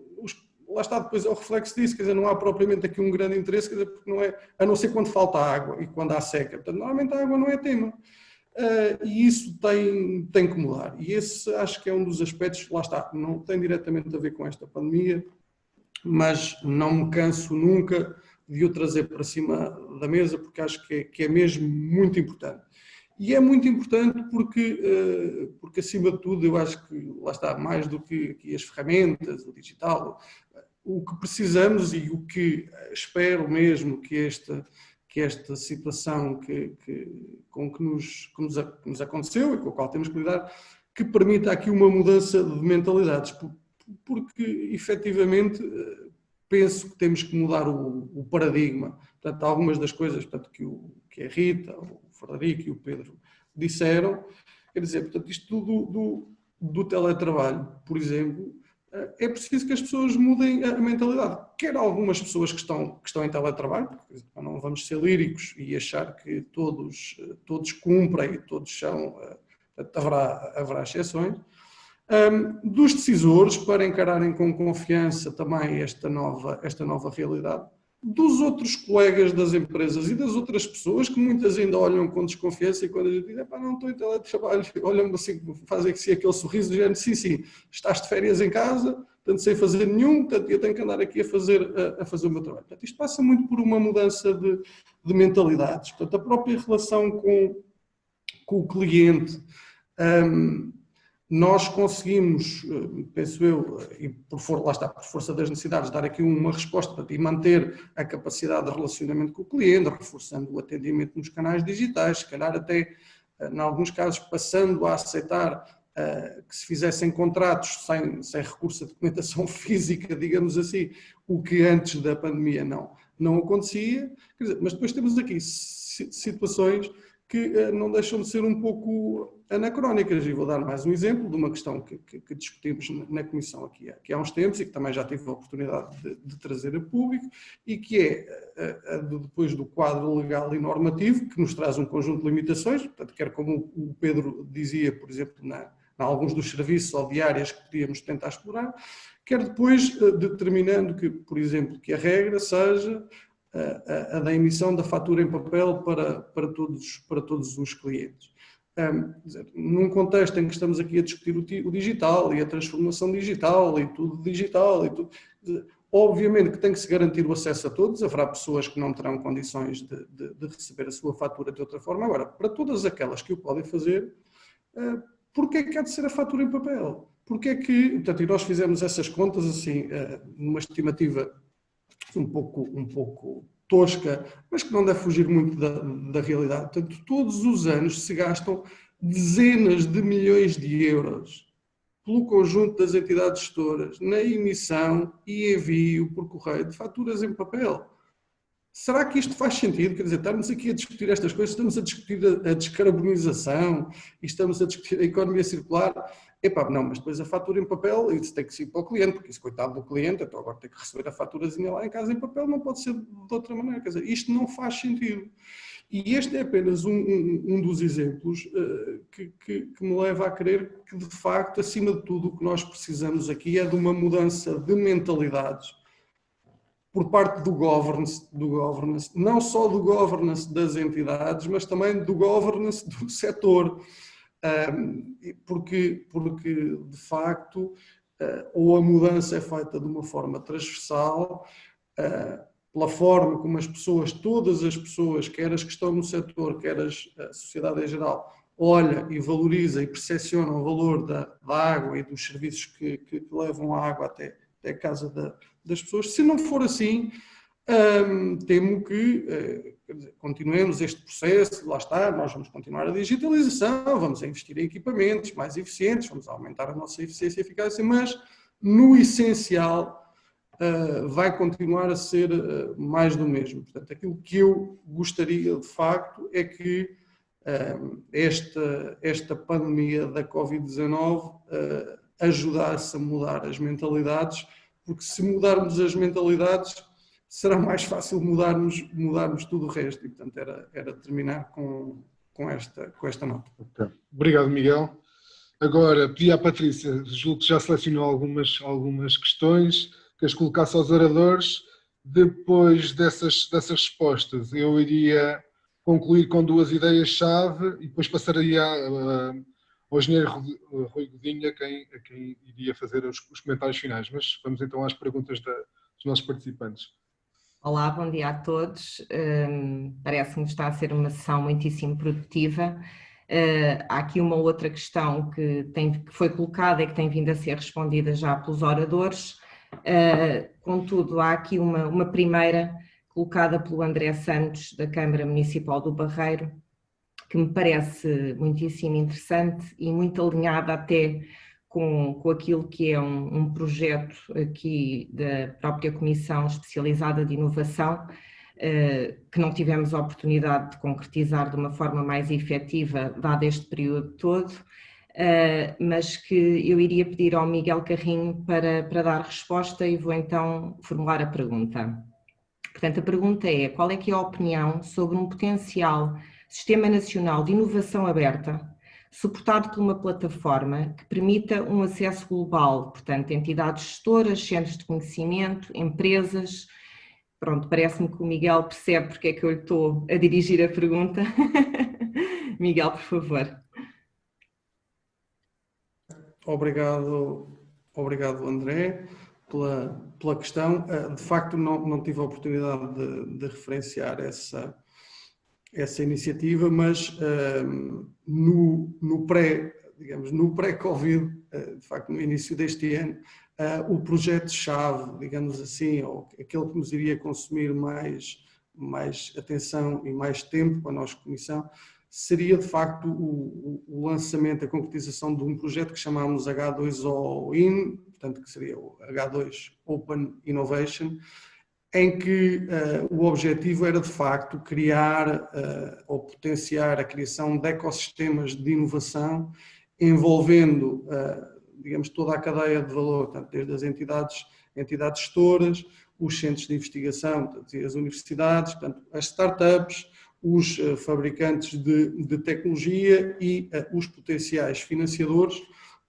lá está, depois é o reflexo disso, quer dizer, não há propriamente aqui um grande interesse, quer dizer, porque não é, a não ser quando falta água e quando há seca, portanto, normalmente a água não é tema. E isso tem que mudar. E esse acho que é um dos aspectos, lá está, não tem diretamente a ver com esta pandemia, mas não me canso nunca de o trazer para cima da mesa, porque acho que é mesmo muito importante. E é muito importante porque acima de tudo, eu acho que, lá está, mais do que as ferramentas, o digital, o que precisamos e o que espero mesmo que esta situação com que nos aconteceu e com a qual temos que lidar, que permita aqui uma mudança de mentalidades, porque efetivamente penso que temos que mudar o paradigma. Portanto, algumas das coisas que a Rita, o Frederico e o Pedro disseram, quer dizer, portanto, isto tudo do teletrabalho, por exemplo, é preciso que as pessoas mudem a mentalidade. Quer algumas pessoas que estão em teletrabalho, porque não vamos ser líricos e achar que todos cumprem e todos são, haverá exceções, dos decisores para encararem com confiança também esta nova realidade, dos outros colegas das empresas e das outras pessoas que muitas ainda olham com desconfiança e quando a gente diz, não estou em teletrabalho, olham assim, fazem assim aquele sorriso do género, sim, estás de férias em casa, portanto sem fazer nenhum, portanto eu tenho que andar aqui a fazer o meu trabalho. Portanto, isto passa muito por uma mudança de mentalidades, portanto a própria relação com o cliente, nós conseguimos, penso eu, e por força das necessidades, dar aqui uma resposta e manter a capacidade de relacionamento com o cliente, reforçando o atendimento nos canais digitais, se calhar até, em alguns casos, passando a aceitar que se fizessem contratos sem recurso à documentação física, digamos assim, o que antes da pandemia não acontecia. Quer dizer, mas depois temos aqui situações que não deixam de ser um pouco anacrónicas. E vou dar mais um exemplo de uma questão que discutimos na Comissão aqui há uns tempos e que também já tive a oportunidade de trazer a público e que é depois do quadro legal e normativo, que nos traz um conjunto de limitações, portanto, quer como o Pedro dizia, por exemplo, em alguns dos serviços ou de áreas que podíamos tentar explorar, quer depois determinando que, por exemplo, que a regra seja a da emissão da fatura em papel para todos os clientes. Num contexto em que estamos aqui a discutir o digital e a transformação digital e tudo digital, obviamente que tem que se garantir o acesso a todos, haverá pessoas que não terão condições de receber a sua fatura de outra forma. Agora, para todas aquelas que o podem fazer, porquê é que há de ser a fatura em papel? Porquê é que, portanto, e nós fizemos essas contas assim, numa estimativa um pouco tosca, mas que não deve fugir muito da realidade. Portanto, todos os anos se gastam dezenas de milhões de euros pelo conjunto das entidades gestoras na emissão e envio por correio de faturas em papel. Será que isto faz sentido? Quer dizer, estamos aqui a discutir estas coisas, estamos a discutir a descarbonização e estamos a discutir a economia circular. Não, mas depois a fatura em papel, isso tem que ser para o cliente, porque isso, coitado do cliente, então agora tem que receber a faturazinha lá em casa em papel, não pode ser de outra maneira. Quer dizer, isto não faz sentido. E este é apenas um dos exemplos que me leva a crer que, de facto, acima de tudo, o que nós precisamos aqui é de uma mudança de mentalidades. por parte do governance, não só do governance das entidades, mas também do governance do setor, porque de facto ou a mudança é feita de uma forma transversal, pela forma como as pessoas, todas as pessoas, quer as que estão no setor, quer a sociedade em geral, olha e valoriza e percepciona o valor da água e dos serviços que levam a água até a casa das pessoas. Se não for assim, temo que continuemos este processo, lá está, nós vamos continuar a digitalização, vamos investir em equipamentos mais eficientes, vamos aumentar a nossa eficiência e eficácia, mas no essencial vai continuar a ser mais do mesmo. Portanto, aquilo que eu gostaria de facto é que esta pandemia da Covid-19 ajudasse a mudar as mentalidades, porque se mudarmos as mentalidades será mais fácil mudarmos tudo o resto, e portanto era terminar com esta nota. Okay. Obrigado, Miguel. Agora pedi à Patrícia, julgo que já selecionou algumas questões, que as colocasse aos oradores. Depois dessas respostas eu iria concluir com duas ideias-chave e depois passaria ao engenheiro Rui Godinho, a quem iria fazer os comentários finais. Mas vamos então às perguntas dos nossos participantes. Olá, bom dia a todos. Parece-me que está a ser uma sessão muitíssimo produtiva. Há aqui uma outra questão que foi colocada e que tem vindo a ser respondida já pelos oradores. Contudo, há aqui uma primeira colocada pelo André Santos, da Câmara Municipal do Barreiro, que me parece muitíssimo interessante e muito alinhada até com aquilo que é um projeto aqui da própria Comissão Especializada de Inovação, que não tivemos a oportunidade de concretizar de uma forma mais efetiva, dado este período todo, mas que eu iria pedir ao Miguel Carrinho para dar resposta e vou então formular a pergunta. Portanto, a pergunta é: qual é que é a opinião sobre um potencial Sistema Nacional de Inovação Aberta, suportado por uma plataforma que permita um acesso global, portanto, entidades gestoras, centros de conhecimento, empresas. Pronto, parece-me que o Miguel percebe porque é que eu lhe estou a dirigir a pergunta. Miguel, por favor. Obrigado André, pela questão. De facto, não tive a oportunidade de referenciar essa iniciativa, mas no pré-Covid, de facto, no início deste ano, o projeto-chave, digamos assim, ou aquele que nos iria consumir mais atenção e mais tempo para a nossa comissão, seria de facto o lançamento, a concretização de um projeto que chamámos H2OIN, portanto que seria o H2 Open Innovation, em que o objetivo era de facto criar ou potenciar a criação de ecossistemas de inovação envolvendo, digamos, toda a cadeia de valor, portanto, desde as entidades gestoras, os centros de investigação, portanto, as universidades, portanto, as startups, os fabricantes de tecnologia e os potenciais financiadores,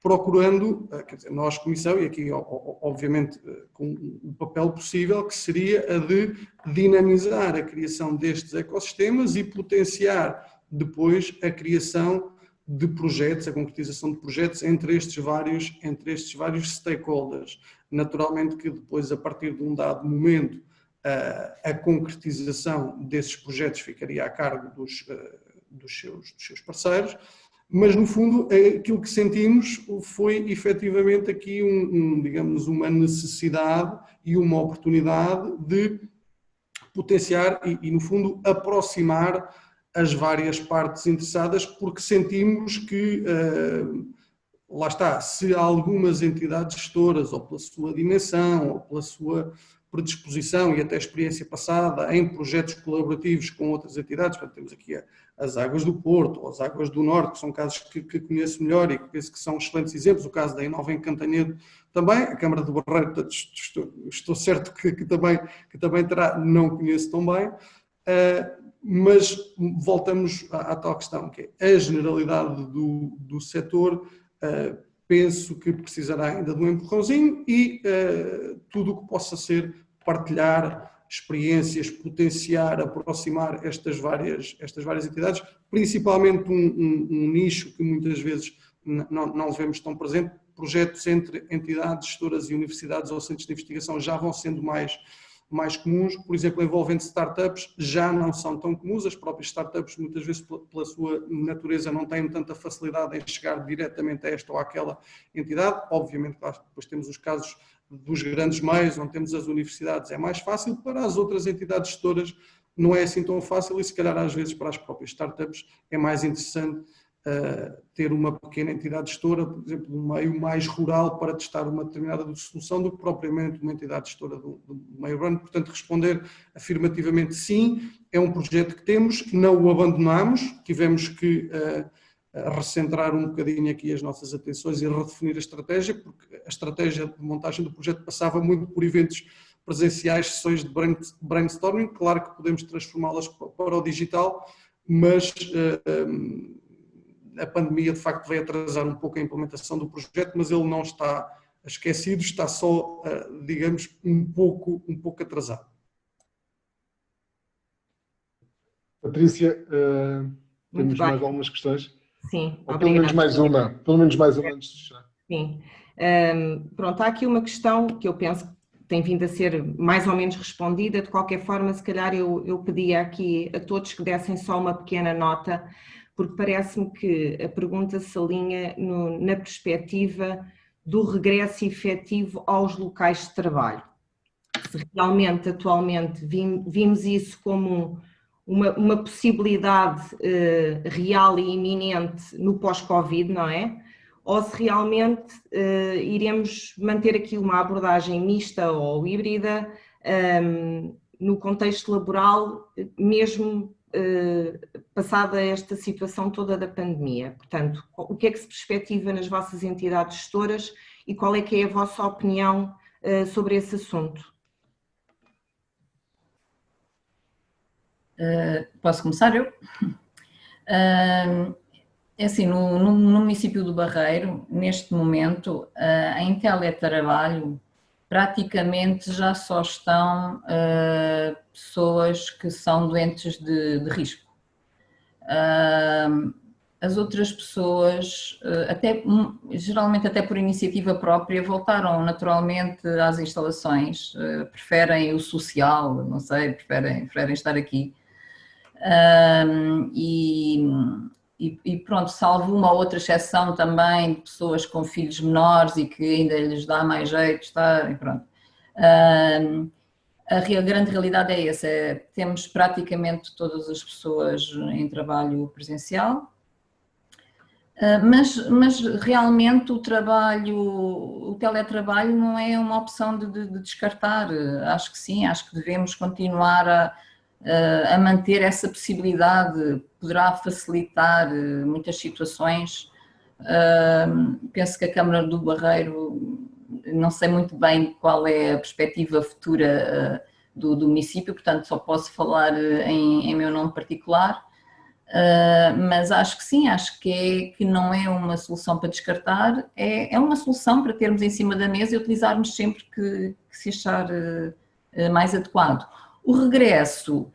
procurando, quer dizer, nós, Comissão, e aqui, obviamente, com o papel possível, que seria a de dinamizar a criação destes ecossistemas e potenciar depois a criação de projetos, a concretização de projetos entre estes vários stakeholders. Naturalmente que depois, a partir de um dado momento, a concretização desses projetos ficaria a cargo dos seus parceiros, mas no fundo aquilo que sentimos foi efetivamente aqui digamos, uma necessidade e uma oportunidade de potenciar e no fundo aproximar as várias partes interessadas, porque sentimos que, lá está, se algumas entidades gestoras, ou pela sua dimensão, ou pela sua predisposição e até experiência passada em projetos colaborativos com outras entidades, portanto, temos aqui as Águas do Porto, ou as Águas do Norte, que são casos que conheço melhor e que penso que são excelentes exemplos, o caso da Inova em Cantanhede também, a Câmara do Barreiro, portanto, estou certo que também terá, não conheço tão bem, mas voltamos à tal questão, que é a generalidade do setor. Penso que precisará ainda de um empurrãozinho e tudo o que possa ser partilhar experiências, potenciar, aproximar estas várias entidades, principalmente um nicho que muitas vezes não vemos tão presente. Projetos entre entidades, gestoras e universidades ou centros de investigação já vão sendo mais comuns, por exemplo, envolvendo startups, já não são tão comuns. As próprias startups, muitas vezes, pela sua natureza, não têm tanta facilidade em chegar diretamente a esta ou àquela entidade. Obviamente, claro, depois temos os casos dos grandes meios, onde temos as universidades, é mais fácil. Para as outras entidades gestoras não é assim tão fácil e, se calhar, às vezes, para as próprias startups é mais interessante ter uma pequena entidade gestora, por exemplo, no meio mais rural, para testar uma determinada solução, do que propriamente uma entidade gestora do meio urbano. Portanto, responder afirmativamente sim, é um projeto que temos, não o abandonamos, tivemos que recentrar um bocadinho aqui as nossas atenções e redefinir a estratégia, porque a estratégia de montagem do projeto passava muito por eventos presenciais, sessões de brainstorming. Claro que podemos transformá-las para o digital, mas a pandemia de facto veio atrasar um pouco a implementação do projeto, mas ele não está esquecido, está só, digamos, um pouco atrasado. Patrícia, temos mais algumas questões? Sim, ou pelo menos mais uma antes de fechar. Sim. Pronto, há aqui uma questão que eu penso que tem vindo a ser mais ou menos respondida. De qualquer forma, se calhar eu pedia aqui a todos que dessem só uma pequena nota, porque parece-me que a pergunta se alinha na perspectiva do regresso efetivo aos locais de trabalho. Se realmente, atualmente, vimos isso como uma possibilidade real e iminente no pós-Covid, não é? Ou se realmente iremos manter aqui uma abordagem mista ou híbrida no contexto laboral, mesmo passada esta situação toda da pandemia. Portanto, o que é que se perspectiva nas vossas entidades gestoras e qual é que é a vossa opinião sobre esse assunto? Posso começar eu? É assim, no município do Barreiro, neste momento, em teletrabalho, praticamente já só estão pessoas que são doentes de risco. As outras pessoas, geralmente até por iniciativa própria, voltaram naturalmente às instalações, preferem o social, não sei, preferem estar aqui. E pronto, salvo uma ou outra exceção também de pessoas com filhos menores e que ainda lhes dá mais jeito de estar, e pronto. A grande realidade é essa, temos praticamente todas as pessoas em trabalho presencial, mas realmente o teletrabalho não é uma opção de descartar. Acho que sim, acho que devemos continuar a manter essa possibilidade, poderá facilitar muitas situações. Penso que a Câmara do Barreiro, não sei muito bem qual é a perspectiva futura do município, portanto só posso falar em meu nome particular, mas acho que sim, acho que não é uma solução para descartar, é uma solução para termos em cima da mesa e utilizarmos sempre que se achar mais adequado. O regresso,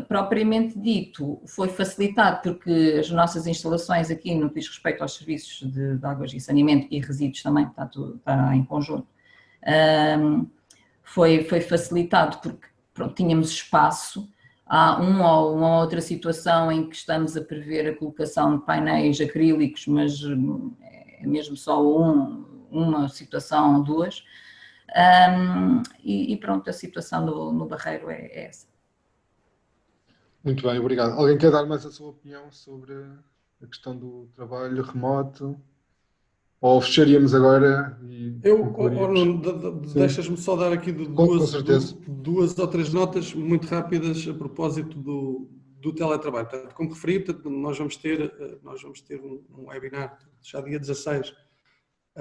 propriamente dito, foi facilitado porque as nossas instalações aqui, no que diz respeito aos serviços de águas e saneamento e resíduos também, está em conjunto, foi facilitado porque pronto, tínhamos espaço. Há uma ou outra situação em que estamos a prever a colocação de painéis acrílicos, mas é mesmo só uma situação, duas. E pronto, a situação no Barreiro é essa. Muito bem, obrigado. Alguém quer dar mais a sua opinião sobre a questão do trabalho remoto? Ou fecharíamos agora e deixas-me só dar aqui duas ou três notas muito rápidas a propósito do teletrabalho. Portanto, como referi, nós vamos ter um webinar já dia 16,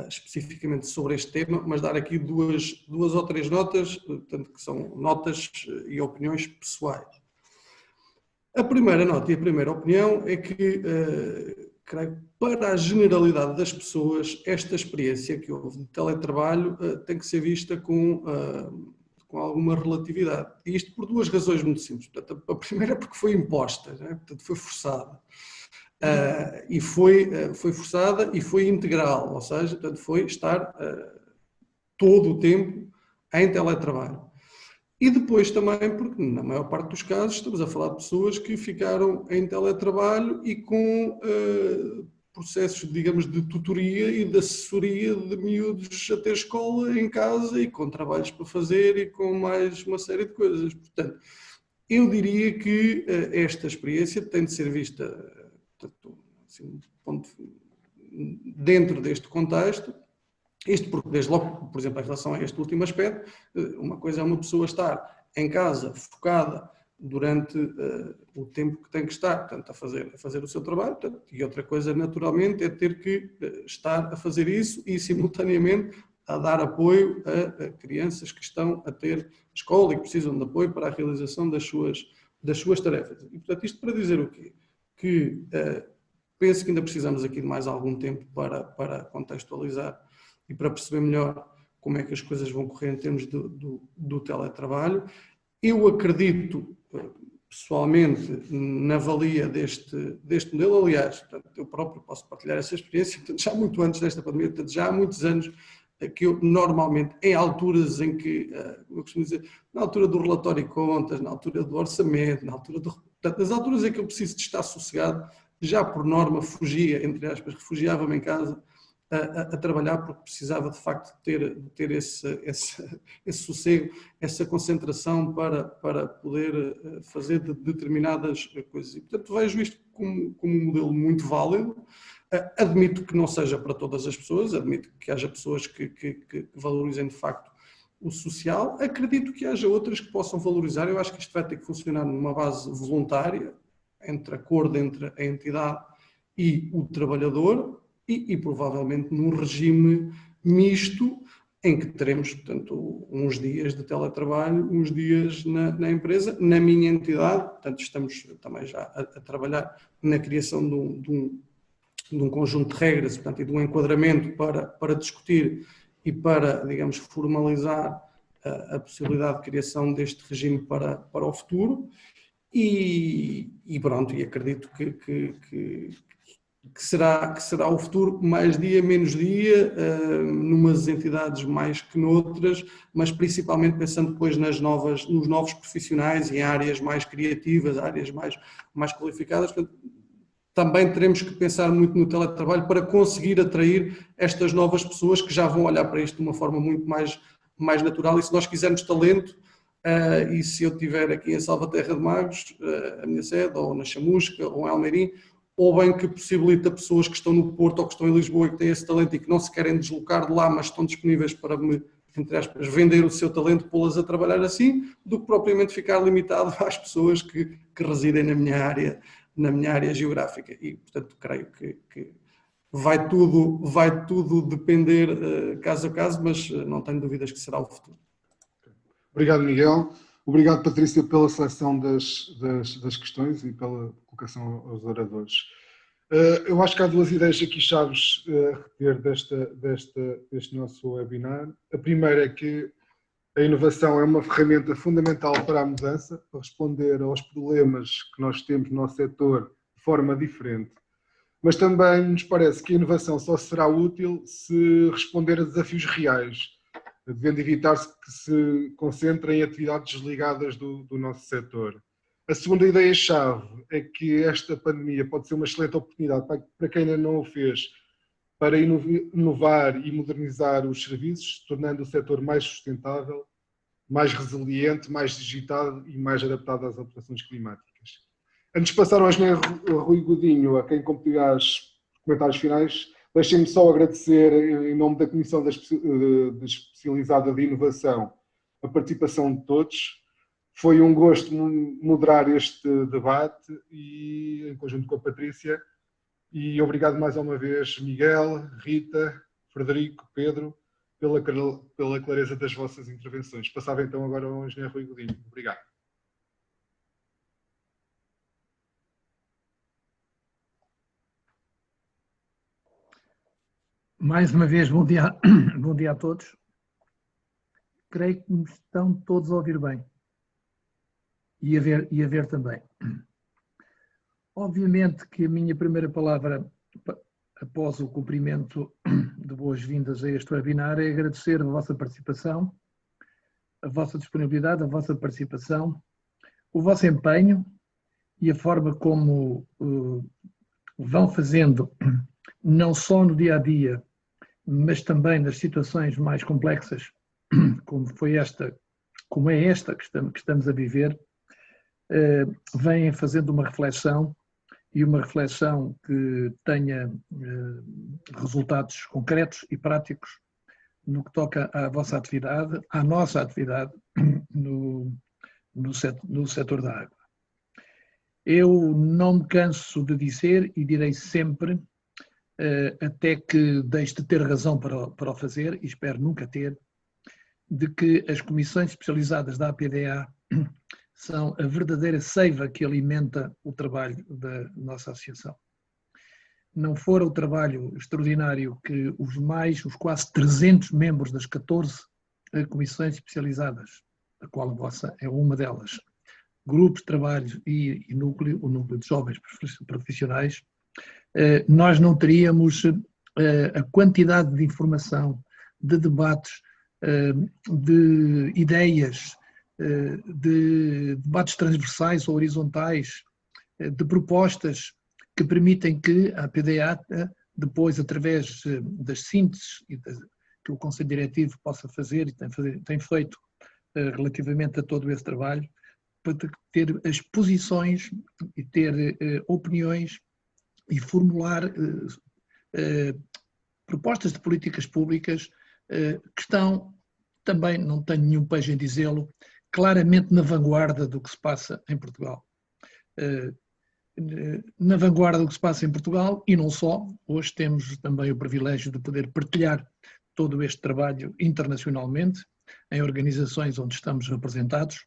especificamente sobre este tema, mas dar aqui duas ou três notas, portanto, que são notas e opiniões pessoais. A primeira nota e a primeira opinião é que, creio, para a generalidade das pessoas, esta experiência que houve de teletrabalho tem que ser vista com com alguma relatividade. E isto por duas razões muito simples. Portanto, a primeira é porque foi imposta, né? Portanto, foi forçada. E foi forçada e foi integral, ou seja, portanto, foi estar todo o tempo em teletrabalho. E depois também porque, na maior parte dos casos, estamos a falar de pessoas que ficaram em teletrabalho e com processos, digamos, de tutoria e de assessoria de miúdos a ter escola em casa e com trabalhos para fazer e com mais uma série de coisas. Portanto, eu diria que esta experiência tem de ser vista, portanto, assim, dentro deste contexto. Isto porque, desde logo, por exemplo, em relação a este último aspecto, uma coisa é uma pessoa estar em casa, focada, durante o tempo que tem que estar, portanto, a fazer o seu trabalho, portanto, e outra coisa, naturalmente, é ter que estar a fazer isso e, simultaneamente, a dar apoio a crianças que estão a ter escola e que precisam de apoio para a realização das suas tarefas. E, portanto, isto para dizer o quê? Que penso que ainda precisamos aqui de mais algum tempo para contextualizar e para perceber melhor como é que as coisas vão correr em termos do teletrabalho. Eu acredito, pessoalmente, na valia deste modelo. Aliás, portanto, eu próprio posso partilhar essa experiência, portanto, já muito antes desta pandemia, portanto, já há muitos anos que eu, normalmente, em alturas em que, eu costumo dizer, na altura do relatório de contas, na altura do orçamento, na altura portanto, nas alturas em que eu preciso de estar sossegado, já por norma fugia, entre aspas, refugiava-me em casa, a trabalhar, porque precisava de facto ter esse sossego, essa concentração para poder fazer determinadas coisas. E, portanto, vejo isto como um modelo muito válido. Admito que não seja para todas as pessoas, admito que haja pessoas que valorizem de facto o social. Acredito que haja outras que possam valorizar. Eu acho que isto vai ter que funcionar numa base voluntária, entre acordo entre a entidade e o trabalhador, e provavelmente num regime misto, em que teremos, portanto, uns dias de teletrabalho, uns dias na empresa, na minha entidade. Portanto, estamos também já a trabalhar na criação de um conjunto de regras, portanto, e de um enquadramento para discutir e para, digamos, formalizar a possibilidade de criação deste regime para o futuro. E pronto, e acredito que será o futuro, mais dia, menos dia, numas entidades mais que noutras, mas principalmente pensando depois nos novos profissionais e em áreas mais criativas, áreas mais qualificadas. Portanto, também teremos que pensar muito no teletrabalho para conseguir atrair estas novas pessoas que já vão olhar para isto de uma forma muito mais natural. E se nós quisermos talento, e se eu estiver aqui em Salvaterra de Magos, a minha sede, ou na Chamusca, ou em Almeirim, ou bem que possibilita pessoas que estão no Porto ou que estão em Lisboa e que têm esse talento e que não se querem deslocar de lá, mas estão disponíveis para me, entre aspas, vender o seu talento, pô-las a trabalhar assim, do que propriamente ficar limitado às pessoas que residem na minha área geográfica. E, portanto, creio que vai tudo depender caso a caso, mas não tenho dúvidas que será o futuro. Obrigado, Miguel. Obrigado, Patrícia, pela seleção das questões e pela colocação aos oradores. Eu acho que há duas ideias aqui chaves a reter deste nosso webinar. A primeira é que a inovação é uma ferramenta fundamental para a mudança, para responder aos problemas que nós temos no nosso setor de forma diferente. Mas também nos parece que a inovação só será útil se responder a desafios reais, devendo evitar-se que se concentre em atividades desligadas do nosso setor. A segunda ideia-chave é que esta pandemia pode ser uma excelente oportunidade para quem ainda não o fez, para inovar e modernizar os serviços, tornando o setor mais sustentável, mais resiliente, mais digitado e mais adaptado às alterações climáticas. Antes de passar ao engenheiro Rui Godinho, a quem competirá os comentários finais, deixem-me só agradecer, em nome da Comissão Especializada de Inovação, a participação de todos. Foi um gosto moderar este debate e, em conjunto com a Patrícia. E obrigado mais uma vez, Miguel, Rita, Frederico, Pedro, pela clareza das vossas intervenções. Passava então agora ao engenheiro Rui Godinho. Obrigado. Mais uma vez, bom dia a todos. creio que me estão todos a ouvir bem e a ver também. Obviamente que a minha primeira palavra, após o cumprimento de boas-vindas a este webinar, é agradecer a vossa participação, a vossa disponibilidade, a vossa participação, o vosso empenho e a forma como vão fazendo, não só no dia-a-dia, mas também nas situações mais complexas, como é esta que estamos a viver, vêm fazendo uma reflexão, e uma reflexão que tenha resultados concretos e práticos no que toca à vossa atividade, à nossa atividade no setor da água. Eu não me canso de dizer e direi sempre, até que deixe de ter razão para o fazer, e espero nunca ter, de que as comissões especializadas da APDA são a verdadeira seiva que alimenta o trabalho da nossa associação. Não fora o trabalho extraordinário que os quase 300 membros das 14 comissões especializadas, a qual a vossa é uma delas, grupos de trabalho e o núcleo de jovens profissionais, nós não teríamos a quantidade de informação, de debates, de ideias, de debates transversais ou horizontais, de propostas que permitem que a APDA, depois, através das sínteses que o Conselho Diretivo possa fazer e tem feito relativamente a todo esse trabalho, para ter as posições e ter opiniões e formular propostas de políticas públicas que estão, também não tenho nenhum pejo em dizê-lo, claramente na vanguarda do que se passa em Portugal. Na vanguarda do que se passa em Portugal, e não só, hoje temos também o privilégio de poder partilhar todo este trabalho internacionalmente, em organizações onde estamos representados,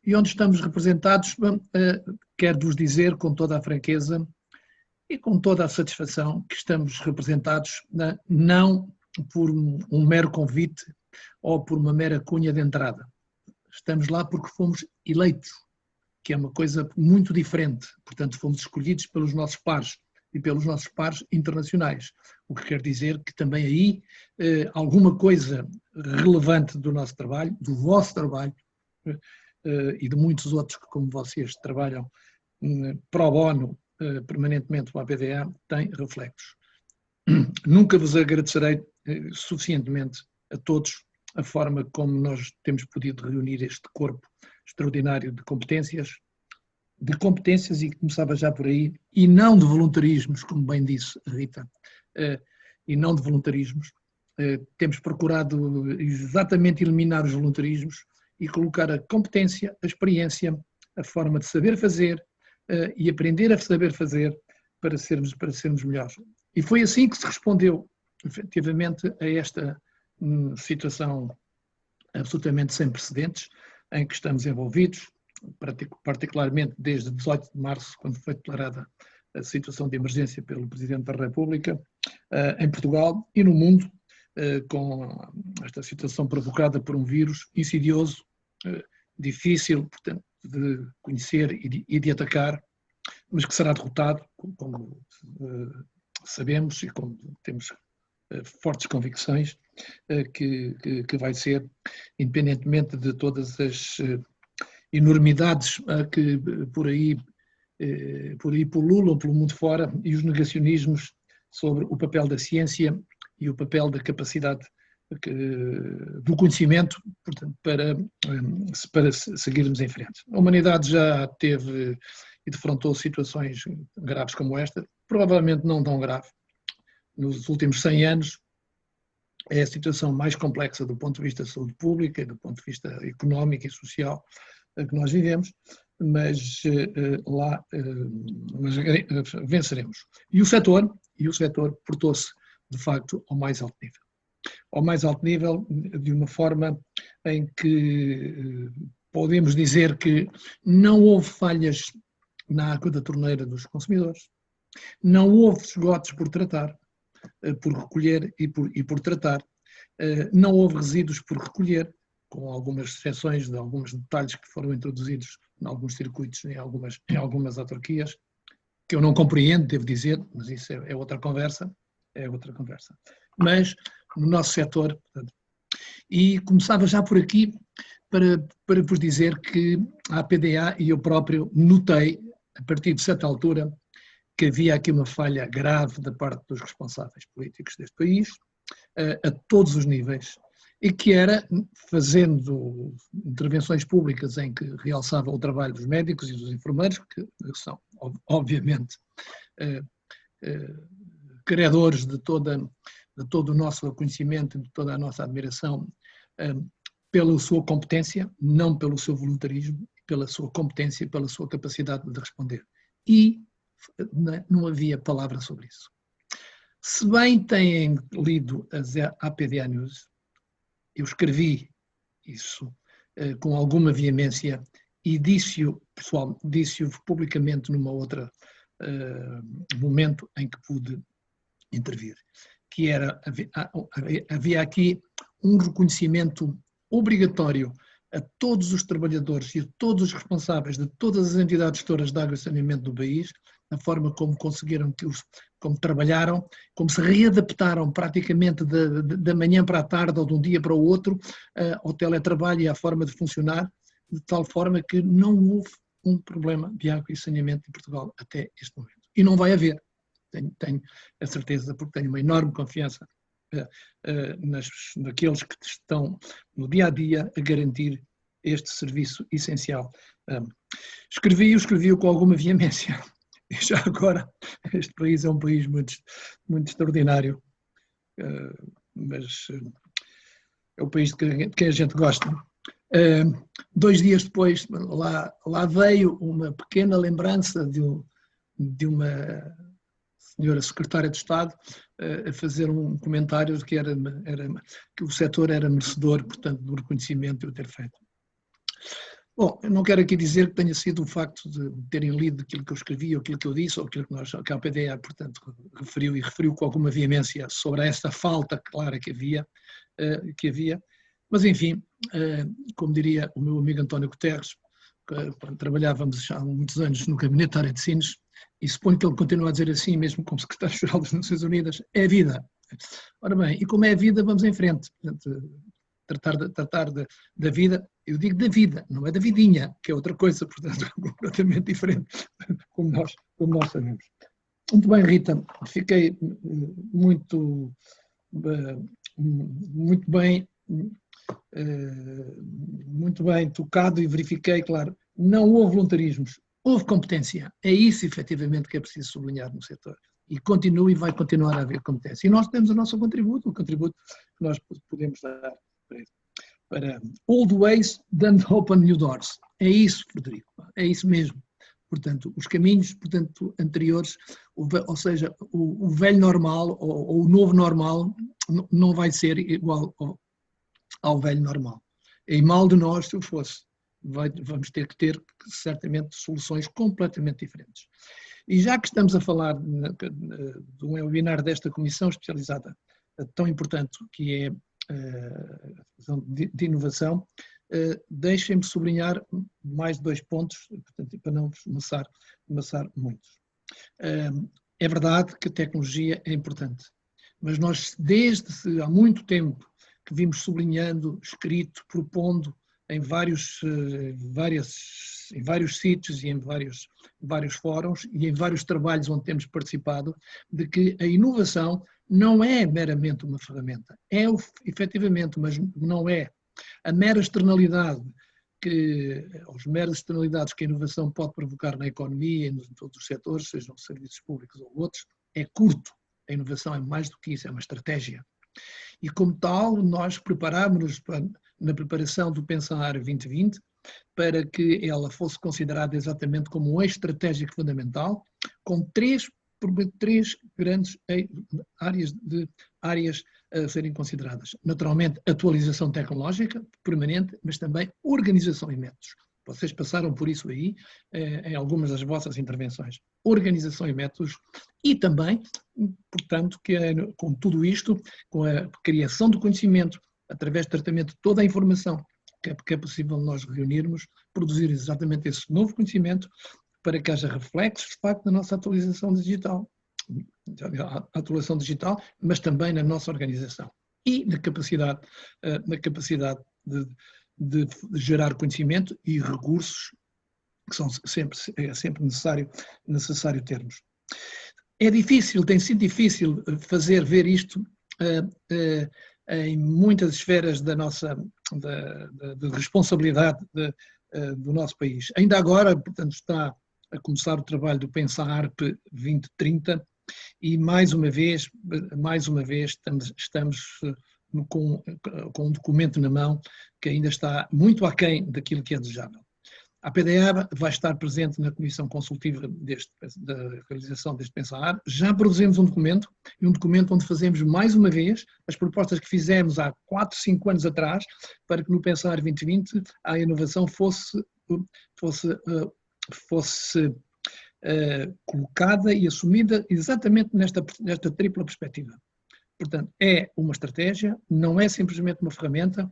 e onde estamos representados, quero-vos dizer com toda a franqueza e com toda a satisfação que estamos representados não por um mero convite ou por uma mera cunha de entrada. Estamos lá porque fomos eleitos, que é uma coisa muito diferente. Portanto, fomos escolhidos pelos nossos pares e pelos nossos pares internacionais. O que quer dizer que também aí alguma coisa relevante do nosso trabalho, do vosso trabalho e de muitos outros que, como vocês, trabalham pro bono permanentemente com a APDA, tem reflexos. Nunca vos agradecerei suficientemente a todos a forma como nós temos podido reunir este corpo extraordinário de competências e começava já por aí, e não de voluntarismos, como bem disse a Rita, e não de voluntarismos. Temos procurado exatamente eliminar os voluntarismos e colocar a competência, a experiência, a forma de saber fazer e aprender a saber fazer para sermos melhores. E foi assim que se respondeu, efetivamente, a esta situação absolutamente sem precedentes em que estamos envolvidos, particularmente desde 18 de março, quando foi declarada a situação de emergência pelo Presidente da República, em Portugal e no mundo, com esta situação provocada por um vírus insidioso, difícil, portanto, de conhecer e de atacar, mas que será derrotado, como sabemos e como temos fortes convicções que vai ser, independentemente de todas as enormidades que por aí pululam pelo mundo fora e os negacionismos sobre o papel da ciência e o papel da capacidade do conhecimento, portanto, para seguirmos em frente. A humanidade já teve e defrontou situações graves como esta, provavelmente não tão grave. Nos últimos 100 anos é a situação mais complexa do ponto de vista da saúde pública e do ponto de vista económico e social que nós vivemos, mas venceremos. E o setor portou-se, de facto, ao mais alto nível. Ao mais alto nível, de uma forma em que podemos dizer que não houve falhas na água da torneira dos consumidores, não houve esgotos por tratar, por recolher e por tratar, não houve resíduos por recolher, com algumas exceções de alguns detalhes que foram introduzidos em alguns circuitos, em algumas autarquias, que eu não compreendo, devo dizer, mas isso é outra conversa, Mas no nosso setor, e começava já por aqui para vos dizer que a APDA e eu próprio notei, a partir de certa altura, que havia aqui uma falha grave da parte dos responsáveis políticos deste país, a todos os níveis, e que era fazendo intervenções públicas em que realçava o trabalho dos médicos e dos enfermeiros, que são, obviamente, credores de todo o nosso reconhecimento e de toda a nossa admiração, pela sua competência, não pelo seu voluntarismo, pela sua competência, pela sua capacidade de responder. E não havia palavra sobre isso. Se bem têm lido as APDA News, eu escrevi isso com alguma veemência e disse-o publicamente numa outra momento em que pude intervir, que era, havia aqui um reconhecimento obrigatório a todos os trabalhadores e a todos os responsáveis de todas as entidades gestoras de água e saneamento do país, a forma como conseguiram, como trabalharam, como se readaptaram praticamente da manhã para a tarde ou de um dia para o outro ao teletrabalho e à forma de funcionar, de tal forma que não houve um problema de água e saneamento em Portugal até este momento. E não vai haver, tenho a certeza, porque tenho uma enorme confiança naqueles que estão no dia-a-dia a garantir este serviço essencial. Escrevi-o com alguma veemência. E já agora, este país é um país muito, muito extraordinário, mas é o país de quem a gente gosta. 2 dias depois, lá veio uma pequena lembrança de uma senhora secretária de Estado a fazer um comentário de que o setor era merecedor, portanto, do reconhecimento e o ter feito. Bom, eu não quero aqui dizer que tenha sido o facto de terem lido aquilo que eu escrevi, ou aquilo que eu disse, ou aquilo que a APDA, portanto, referiu com alguma veemência sobre essa falta clara que havia, mas enfim, como diria o meu amigo António Guterres, quando trabalhávamos já há muitos anos no gabinete da área de sinos, e suponho que ele continua a dizer assim, mesmo como secretário-geral das Nações Unidas, é a vida. Ora bem, e como é a vida, vamos em frente. Portanto, tratar da vida, eu digo da vida, não é da vidinha, que é outra coisa, portanto, completamente diferente, como nós sabemos. Muito bem, Rita, fiquei muito bem tocado e verifiquei, claro, não houve voluntarismos, houve competência. É isso, efetivamente, que é preciso sublinhar no setor. E continua e vai continuar a haver competência. E nós temos o nosso contributo, o contributo que nós podemos dar para old ways don't open new doors. É isso, Frederico, é isso mesmo. Portanto, os caminhos, portanto, anteriores, ou seja, o velho normal ou o novo normal não vai ser igual ao velho normal. E mal de nós, se o fosse, vamos ter certamente soluções completamente diferentes. E já que estamos a falar de um webinar desta comissão especializada tão importante que é de inovação, deixem-me sublinhar mais 2 pontos, portanto, para não amassar muitos. É verdade que a tecnologia é importante, mas nós desde há muito tempo que vimos sublinhando, escrito, propondo em vários sítios e em vários fóruns e em vários trabalhos onde temos participado, de que a inovação não é meramente uma ferramenta. É efetivamente, mas não é. A mera externalidade, as meras externalidades que a inovação pode provocar na economia e em todos os setores, sejam serviços públicos ou outros, é curto. A inovação é mais do que isso, é uma estratégia. E como tal, nós preparámos-nos na preparação do Pensar 2020 para que ela fosse considerada exatamente como um eixo estratégico fundamental, com 3 grandes áreas a serem consideradas. Naturalmente, atualização tecnológica permanente, mas também organização e métodos. Vocês passaram por isso aí em algumas das vossas intervenções. Organização e métodos e também, portanto, que com tudo isto, com a criação do conhecimento, através do tratamento de toda a informação que é possível nós reunirmos, produzir exatamente esse novo conhecimento para que haja reflexos, de facto, na nossa atualização digital, mas também na nossa organização e na capacidade de gerar conhecimento e recursos que são sempre necessário termos. É difícil, tem sido difícil ver isto em muitas esferas da nossa de responsabilidade do nosso país. Ainda agora, portanto, está a começar o trabalho do PensaARP 2030 e mais uma vez estamos com um documento na mão que ainda está muito aquém daquilo que é desejável. A PDA vai estar presente na comissão consultiva da realização deste PensaARP. Já produzimos um documento onde fazemos mais uma vez as propostas que fizemos há 4, 5 anos atrás para que no PensaARP 2020 a inovação fosse colocada e assumida exatamente nesta tripla perspectiva. Portanto, é uma estratégia, não é simplesmente uma ferramenta,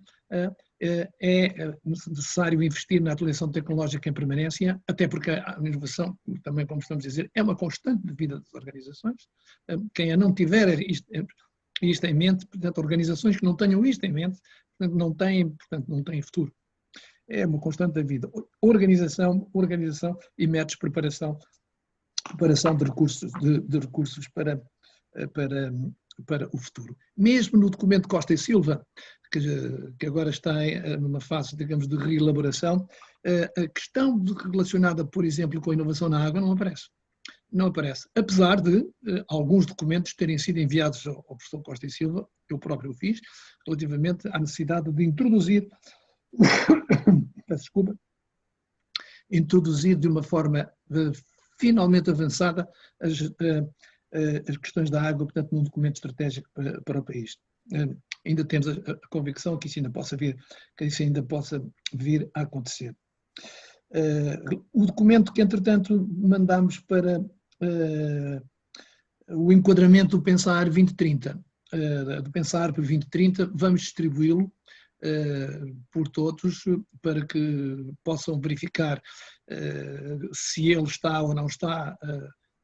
é necessário investir na atualização tecnológica em permanência, até porque a inovação, também como estamos a dizer, é uma constante de vida das organizações. Quem não tiver isto em mente, portanto, organizações que não tenham isto em mente, não têm futuro. É uma constante da vida. Organização e métodos de preparação de recursos para o futuro. Mesmo no documento Costa e Silva, que agora está numa fase, digamos, de reelaboração, a questão relacionada, por exemplo, com a inovação na água não aparece. Não aparece. Apesar de alguns documentos terem sido enviados ao professor Costa e Silva, eu próprio o fiz, relativamente à necessidade de introduzir, introduzir de uma forma finalmente avançada as questões da água, portanto, num documento estratégico para o país. Ainda temos a convicção que isso ainda possa vir a acontecer. O documento que, entretanto, mandamos para o enquadramento do PensaARP 2030, vamos distribuí-lo por todos para que possam verificar se ele está ou não está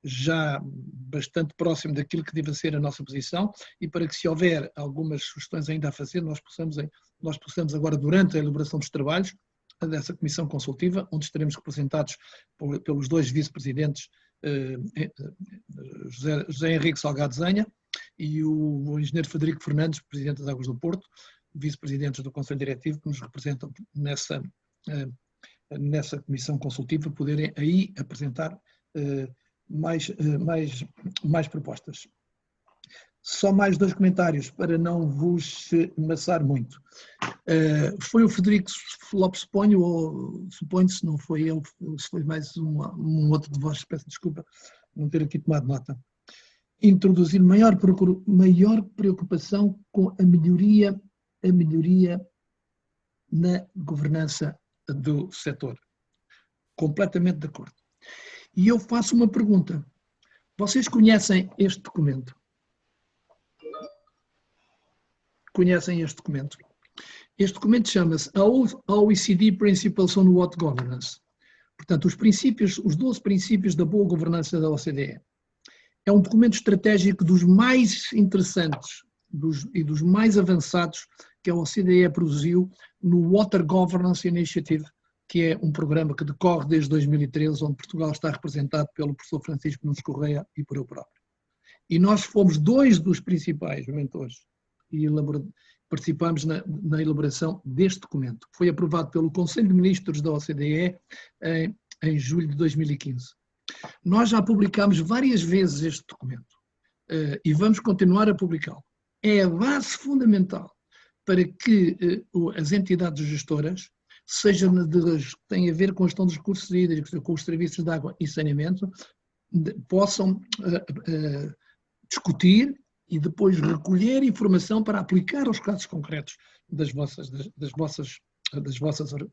já bastante próximo daquilo que deve ser a nossa posição e para que, se houver algumas sugestões ainda a fazer, nós possamos agora, durante a elaboração dos trabalhos dessa comissão consultiva, onde estaremos representados pelos dois vice-presidentes, José Henrique Salgado Zenha e o engenheiro Frederico Fernandes, presidente das Águas do Porto, vice-presidentes do Conselho Diretivo, que nos representam nessa comissão consultiva, poderem aí apresentar mais propostas. Só mais 2 comentários para não vos amassar muito. Foi o Frederico Lopes, suponho, se não foi ele, se foi mais um outro de vós, peço desculpa não ter aqui tomado nota. Introduzir maior preocupação com a melhoria na governança do setor. Completamente de acordo. E eu faço uma pergunta. Vocês conhecem este documento? Conhecem este documento? Este documento chama-se OECD Principles on What Governance. Portanto, os 12 princípios da boa governança da OCDE. É um documento estratégico dos mais interessantes e dos mais avançados que a OCDE produziu no Water Governance Initiative, que é um programa que decorre desde 2013, onde Portugal está representado pelo professor Francisco Nunes Correia e por eu próprio. E nós fomos 2 dos principais mentores e participamos na elaboração deste documento, que foi aprovado pelo Conselho de Ministros da OCDE em julho de 2015. Nós já publicámos várias vezes este documento e vamos continuar a publicá-lo. É a base fundamental para que as entidades gestoras, seja tem a ver com a gestão dos recursos hídricos, com os serviços de água e saneamento, possam discutir e depois recolher informação para aplicar aos casos concretos das vossas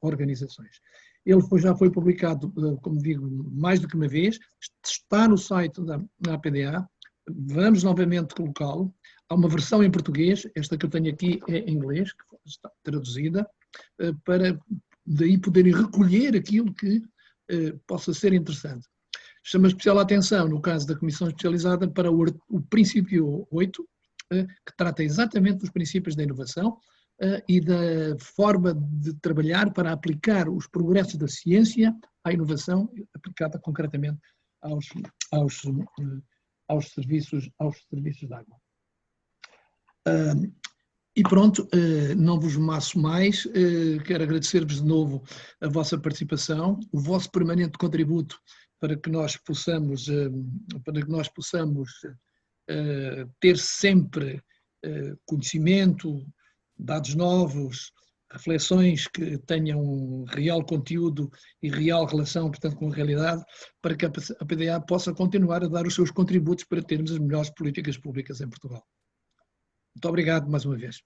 organizações. Ele já foi publicado, como digo, mais do que uma vez, está no site da APDA, vamos novamente colocá-lo. Há uma versão em português, esta que eu tenho aqui é em inglês, que está traduzida, para daí poderem recolher aquilo que possa ser interessante. Chama especial atenção, no caso da Comissão Especializada, para o princípio 8, que trata exatamente dos princípios da inovação e da forma de trabalhar para aplicar os progressos da ciência à inovação, aplicada concretamente aos serviços de água. E pronto, não vos maço mais, quero agradecer-vos de novo a vossa participação, o vosso permanente contributo para que nós possamos ter sempre conhecimento, dados novos, reflexões que tenham real conteúdo e real relação, portanto, com a realidade, para que a PDA possa continuar a dar os seus contributos para termos as melhores políticas públicas em Portugal. Muito obrigado mais uma vez.